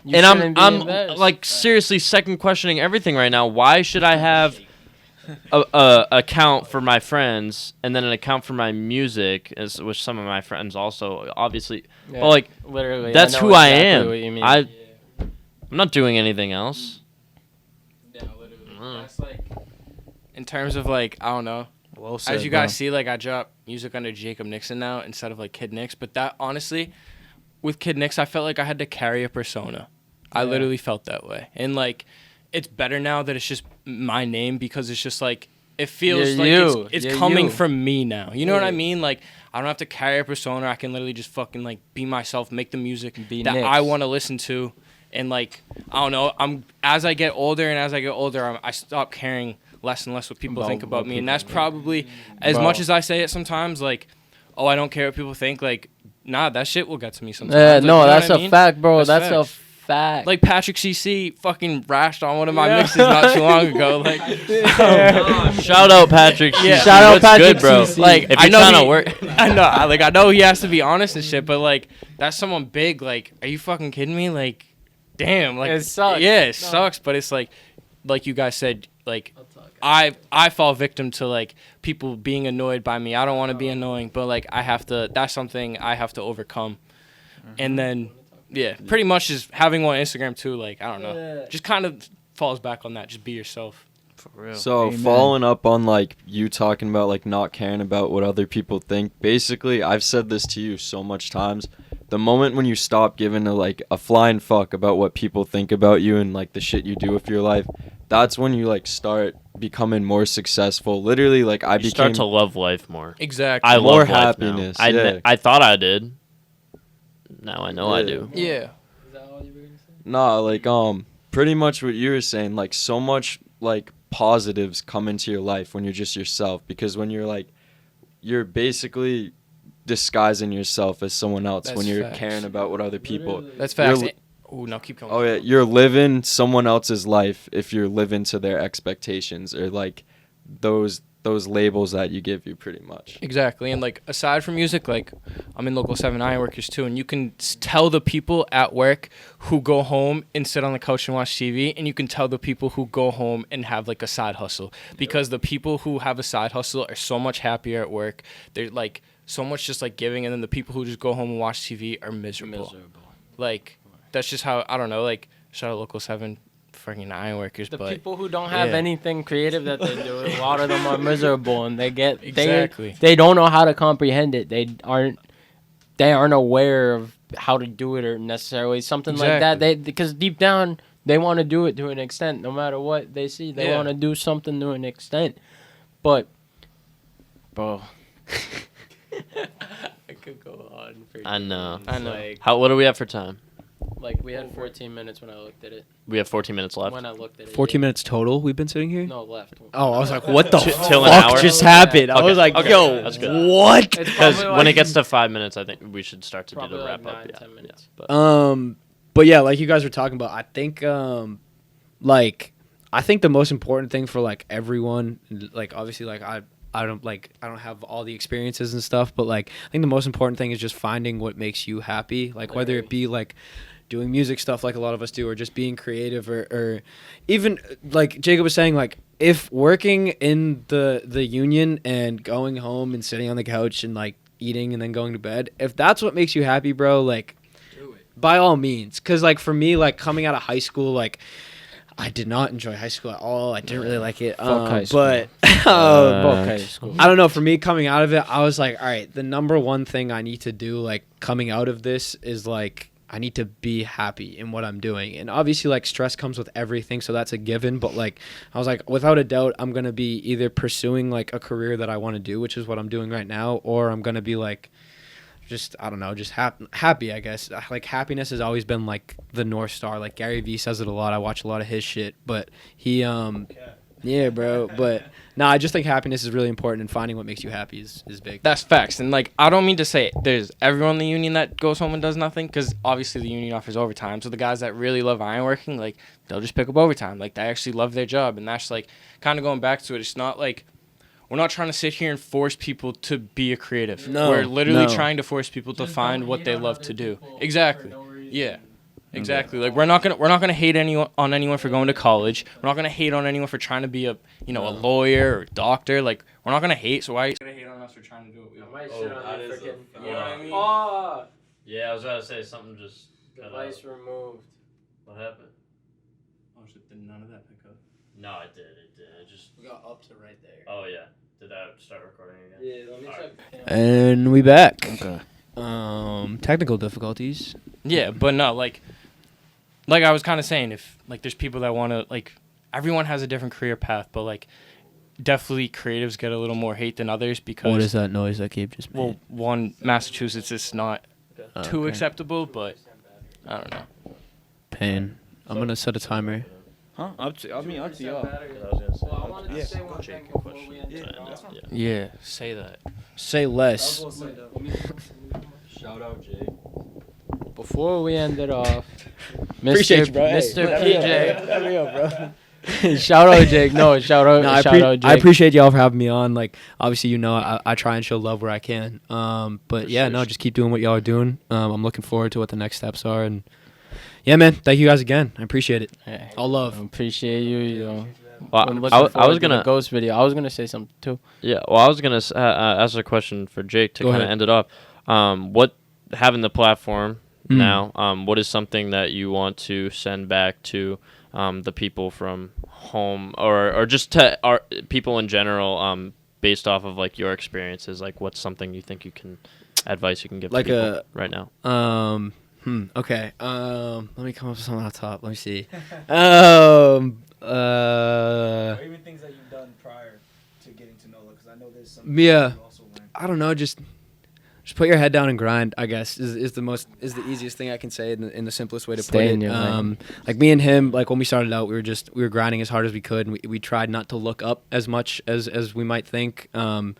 You And shouldn't be I'm embarrassed. like seriously second questioning everything right now. Why should I have a account for my friends and then an account for my music, as which some of my friends also obviously, Yeah, but like literally, that's know who I exactly am. what you mean. I'm not doing anything else. Yeah, literally. Mm. That's like, In terms of like, I don't know. Well said, As you guys see, like I drop music under Jacob Nixon now instead of like Kid Nix. But that honestly, with Kid Nix, I felt like I had to carry a persona. I Yeah. literally felt that way, and like, it's better now that it's just my name because it's just like it feels You're like you. it's You're coming you. from me now. You know what I Yeah. mean? Like I don't have to carry a persona. I can literally just fucking like be myself, make the music Be that Nix. I want to listen to, and like I don't know. As I get older I stop caring less and less what people About think about what me, and people that's think. probably as Bro. much as I say it sometimes. Like, oh, I don't care what people think. Like, nah, that shit will get to me sometimes. yeah, Like, no, you know that's what I a mean? fact, bro. That's That's a facts. fact. Like Patrick CC fucking rashed on one of my Yeah. mixes not too long ago. Like, Shout out Patrick. Yeah. CC. Shout out What's Patrick good, bro. CC. like If I you're know trying to he- work, I know he has to be honest and shit, but like that's someone big. Like, are you fucking kidding me? Like, damn. Like, It sucks. Yeah, it No. sucks. But it's like you guys said, like I fall victim to like people being annoyed by me. I don't want to be annoying, but like I have to. That's something I have to overcome. And then yeah, pretty much just having one Instagram too. Like I don't know, Yeah. just kind of falls back on that. Just be yourself. For real. So Amen. following up on like you talking about like not caring about what other people think, basically I've said this to you so much times. The moment when you stop giving a flying fuck about what people think about you and like the shit you do with your life, that's when you like start becoming more successful. Literally, like I you became start to love life more. Exactly. I More love life happiness, now. yeah. I thought I did. Now I know I Yeah. do. yeah. Nah, like pretty much what you were saying, like so much like positives come into your life when you're just yourself, because when you're like you're basically disguising yourself as someone else That's when you're facts. caring about what other people. That's facts. You're- Oh no, keep going. Oh yeah, you're living someone else's life if you're living to their expectations or like those labels that you give you pretty much. Exactly, and like aside from music, like I'm in local 7 iron workers too, and you can tell the people at work who go home and sit on the couch and watch TV, and you can tell the people who go home and have like a side hustle, because the people who have a side hustle are so much happier at work. They're like so much just like giving, and then the people who just go home and watch TV are miserable. Like that's just how, I don't know. Like shout out local 7 freaking iron workers, The but people who don't have yeah. anything creative that they do, a lot of them are miserable, and they get Exactly. they don't know how to comprehend it. They aren't aware of how to do it or necessarily something like that. Exactly. Because deep down they want to do it to an extent, no matter what they see. They Yeah. want to do something to an extent, but bro. I could go on for I know. I know. What do we have for time? Like we had 14 minutes when I looked at it. We have 14 minutes left. When I looked at it. 14 yeah. minutes total we've been sitting here? No, left. Oh, I was like, what the Till an fuck hour? just happened? I Okay, was like, okay, yo, that's good. what? It's Because probably when like- it gets to 5 minutes, I think we should start to do Probably the like wrap up. 9, Yeah, 10 minutes. but But yeah, like you guys were talking about, I think like I think the most important thing for like everyone, like obviously like I don't have all the experiences and stuff, but like I think the most important thing is just finding what makes you happy, like whether it be like doing music stuff like a lot of us do, or just being creative, or even like Jacob was saying, like if working in the union and going home and sitting on the couch and like eating and then going to bed, if that's what makes you happy, bro, like by all means. Because like for me, like coming out of high school, like I did not enjoy high school at all. I didn't really like it. high school. But Okay, school. I don't know, for me coming out of it, I was like, all right, the number one thing I need to do like coming out of this is like I need to be happy in what I'm doing. And obviously like stress comes with everything, so that's a given, but like I was like, without a doubt, I'm going to be either pursuing like a career that I want to do, which is what I'm doing right now, or I'm going to be like just, I don't know, just happy, I guess. Like happiness has always been like the North Star. Like Gary Vee says it a lot. I watch a lot of his shit, but he yeah, bro, but no, I just think happiness is really important, and finding what makes you happy is big. That's facts. And like I don't mean to say there's everyone in the union that goes home and does nothing, because obviously the union offers overtime. So the guys that really love ironworking, like they'll just pick up overtime. Like they actually love their job, and that's like kind of going back to it. It's not like we're not trying to sit here and force people to be a creative. No, We're literally no. trying to force people to find what they love to do. Exactly. Yeah. Exactly. Like we're not gonna hate anyone for going to college. We're not gonna hate on anyone for trying to be a lawyer or doctor. Like we're not gonna hate. So why are you gonna hate on us for trying to do what we want? You know what I mean? yeah, I was about to say something just. Device removed. What happened? Oh shit! Did none of that pick up? No, it did. It just. We got up to right there. Oh yeah. Did that start recording again? Yeah, let me check. And we back. Okay. Technical difficulties. Yeah, but no, like I was kind of saying, if like there's people that want to, like, everyone has a different career path, but like definitely creatives get a little more hate than others because What is that noise that Gabe just made? well, one, Massachusetts is not too Okay. acceptable, but I don't know. Pain. I'm gonna set a timer. Huh? Up to y'all. Well, I wanted to Yeah. say one thing before we end it off. Yeah, say that. Say less. Shout out Jake. Before we end it off, Appreciate you, bro. Mr. Hey. PJ. Let me up, bro. Shout out Jake. No, shout out. No, I, shout out Jake. I appreciate y'all for having me on. Like, obviously, I try and show love where I can. But yeah, no, just keep doing what y'all are doing. I'm looking forward to what the next steps are. And yeah, man, thank you guys again. I appreciate it. Hey, All love. I appreciate you. You know. Well, I'm I looking was forward to the gonna. ghost video. I was gonna say something too. Yeah. Well, I was gonna ask a question for Jake to Go kind of ahead. end it off. What having the platform Mm. now? What is something that you want to send back to the people from home, or just to our people in general, based off of like your experiences? Like, what's something you think you can advice you can give Like to people a- right now? Okay. Let me come up with something on top. Let me see. Or even things that you've done prior to getting to know, because I know there's some. Yeah. you also learned. I don't know. Just Just put your head down and grind, I guess, is the easiest thing I can say in the simplest way to Stay put in it. your lane. Like me and him, like when we started out, we were grinding as hard as we could, and we tried not to look up as much as we might think. You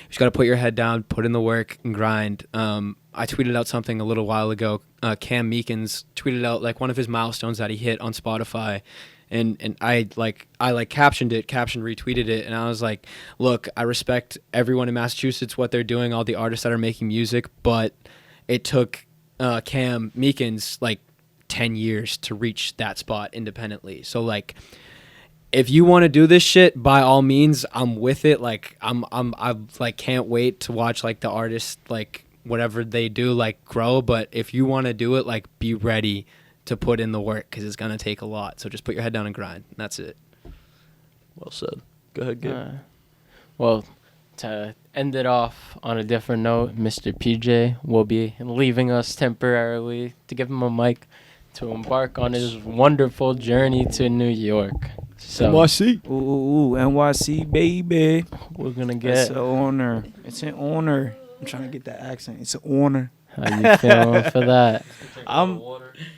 just got to put your head down, put in the work, and grind. I tweeted out something a little while ago. Cam Meekins tweeted out like one of his milestones that he hit on Spotify. And I captioned retweeted it, and I was like, look, I respect everyone in Massachusetts, what they're doing, all the artists that are making music, but it took Cam Meekins like 10 years to reach that spot independently. So like, if you want to do this shit, by all means, I'm with it. Like I like can't wait to watch like the artists like whatever they do like grow. But if you want to do it, like be ready to put in the work because it's gonna take a lot. So just put your head down and grind. And that's it. Well said. Go ahead, Gabe. Well, to end it off on a different note, Mr. PJ will be leaving us temporarily to give him a mic to embark on his wonderful journey to New York. So NYC. Ooh, NYC, baby. we're gonna It's get an honor. It's an honor. I'm trying to get that accent. It's an honor. how you feeling for that. I'm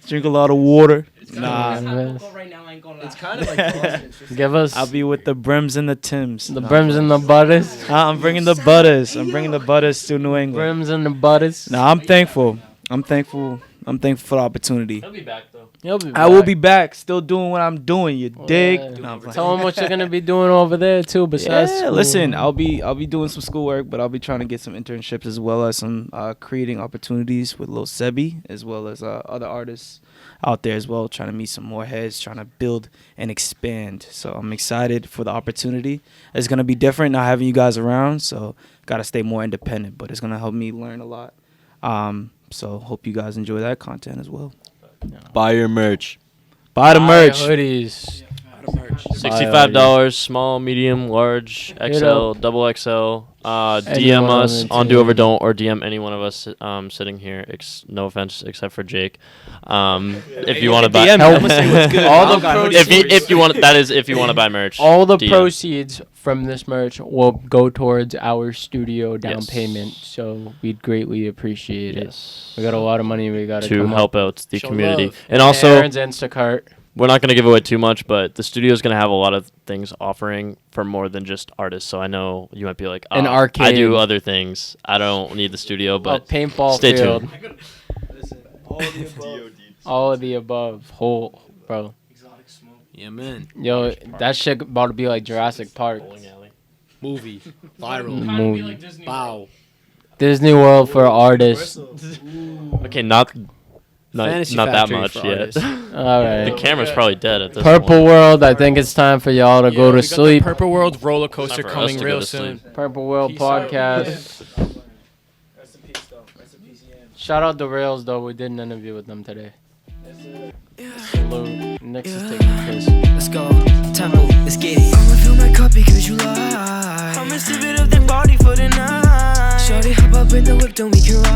drink a lot of water. Nah. It's kind of like Give us I'll be with the brims and the Tims. the brims and the butters. I'm bringing the butters. I'm bringing the butters to New England. Brims and the butters. Nah, I'm thankful. I'm thankful for the opportunity. He'll be back though. You'll be I will back. be back, still doing what I'm doing. You dig? Yeah. Nah, I'm playing. Tell them what you're gonna be doing over there too. Besides, Yeah, school. listen, I'll be doing some schoolwork, but I'll be trying to get some internships as well as some creating opportunities with Lil Sebi, as well as other artists out there as well, trying to meet some more heads, trying to build and expand. So I'm excited for the opportunity. It's gonna be different not having you guys around, so gotta stay more independent, but it's gonna help me learn a lot. So hope you guys enjoy that content as well. Buy your merch. Buy the merch. hoodies. $65, small, medium, large, Hit XL, double XL. DM one us of the on two. Do Over Don't, or DM any one of us sitting here. No offense, except for Jake. If you want to buy, DM me. I'ma say what's good. All the I got proceeds- if you want, that is if you want to buy merch. All the DM. proceeds from this merch will go towards our studio down Yes. payment. So we'd greatly appreciate it. Yes. We got a lot of money we got To come help up. out the Show community, love. and also Aaron's Instacart. we're not going to give away too much, but the studio is going to have a lot of things offering for more than just artists. So I know you might be like, An I arcade. do other things. I don't need the studio, A but paintball stay field. tuned. All of the above. Whole, bro. yeah, man. Yo, that shit about to be like Jurassic Park. Movie, viral, Movie. wow. Disney World for artists. Okay, not Fantasy that Factory much for yet. artists. All The right. camera's probably dead at this Purple point. World. I think it's time for y'all to go Yeah, to we got the sleep. Purple World roller coaster Time for us coming to go real to soon. sleep. Purple World Peace out. podcast. Shout out the Rails though. We did an interview with them today. Salute. Nix is taking a piss. Let's go, tempo, let's get it. I'ma fill my cup because you lie. I'ma sip it up the body for the night. Shorty, hop up in the whip, then we can ride.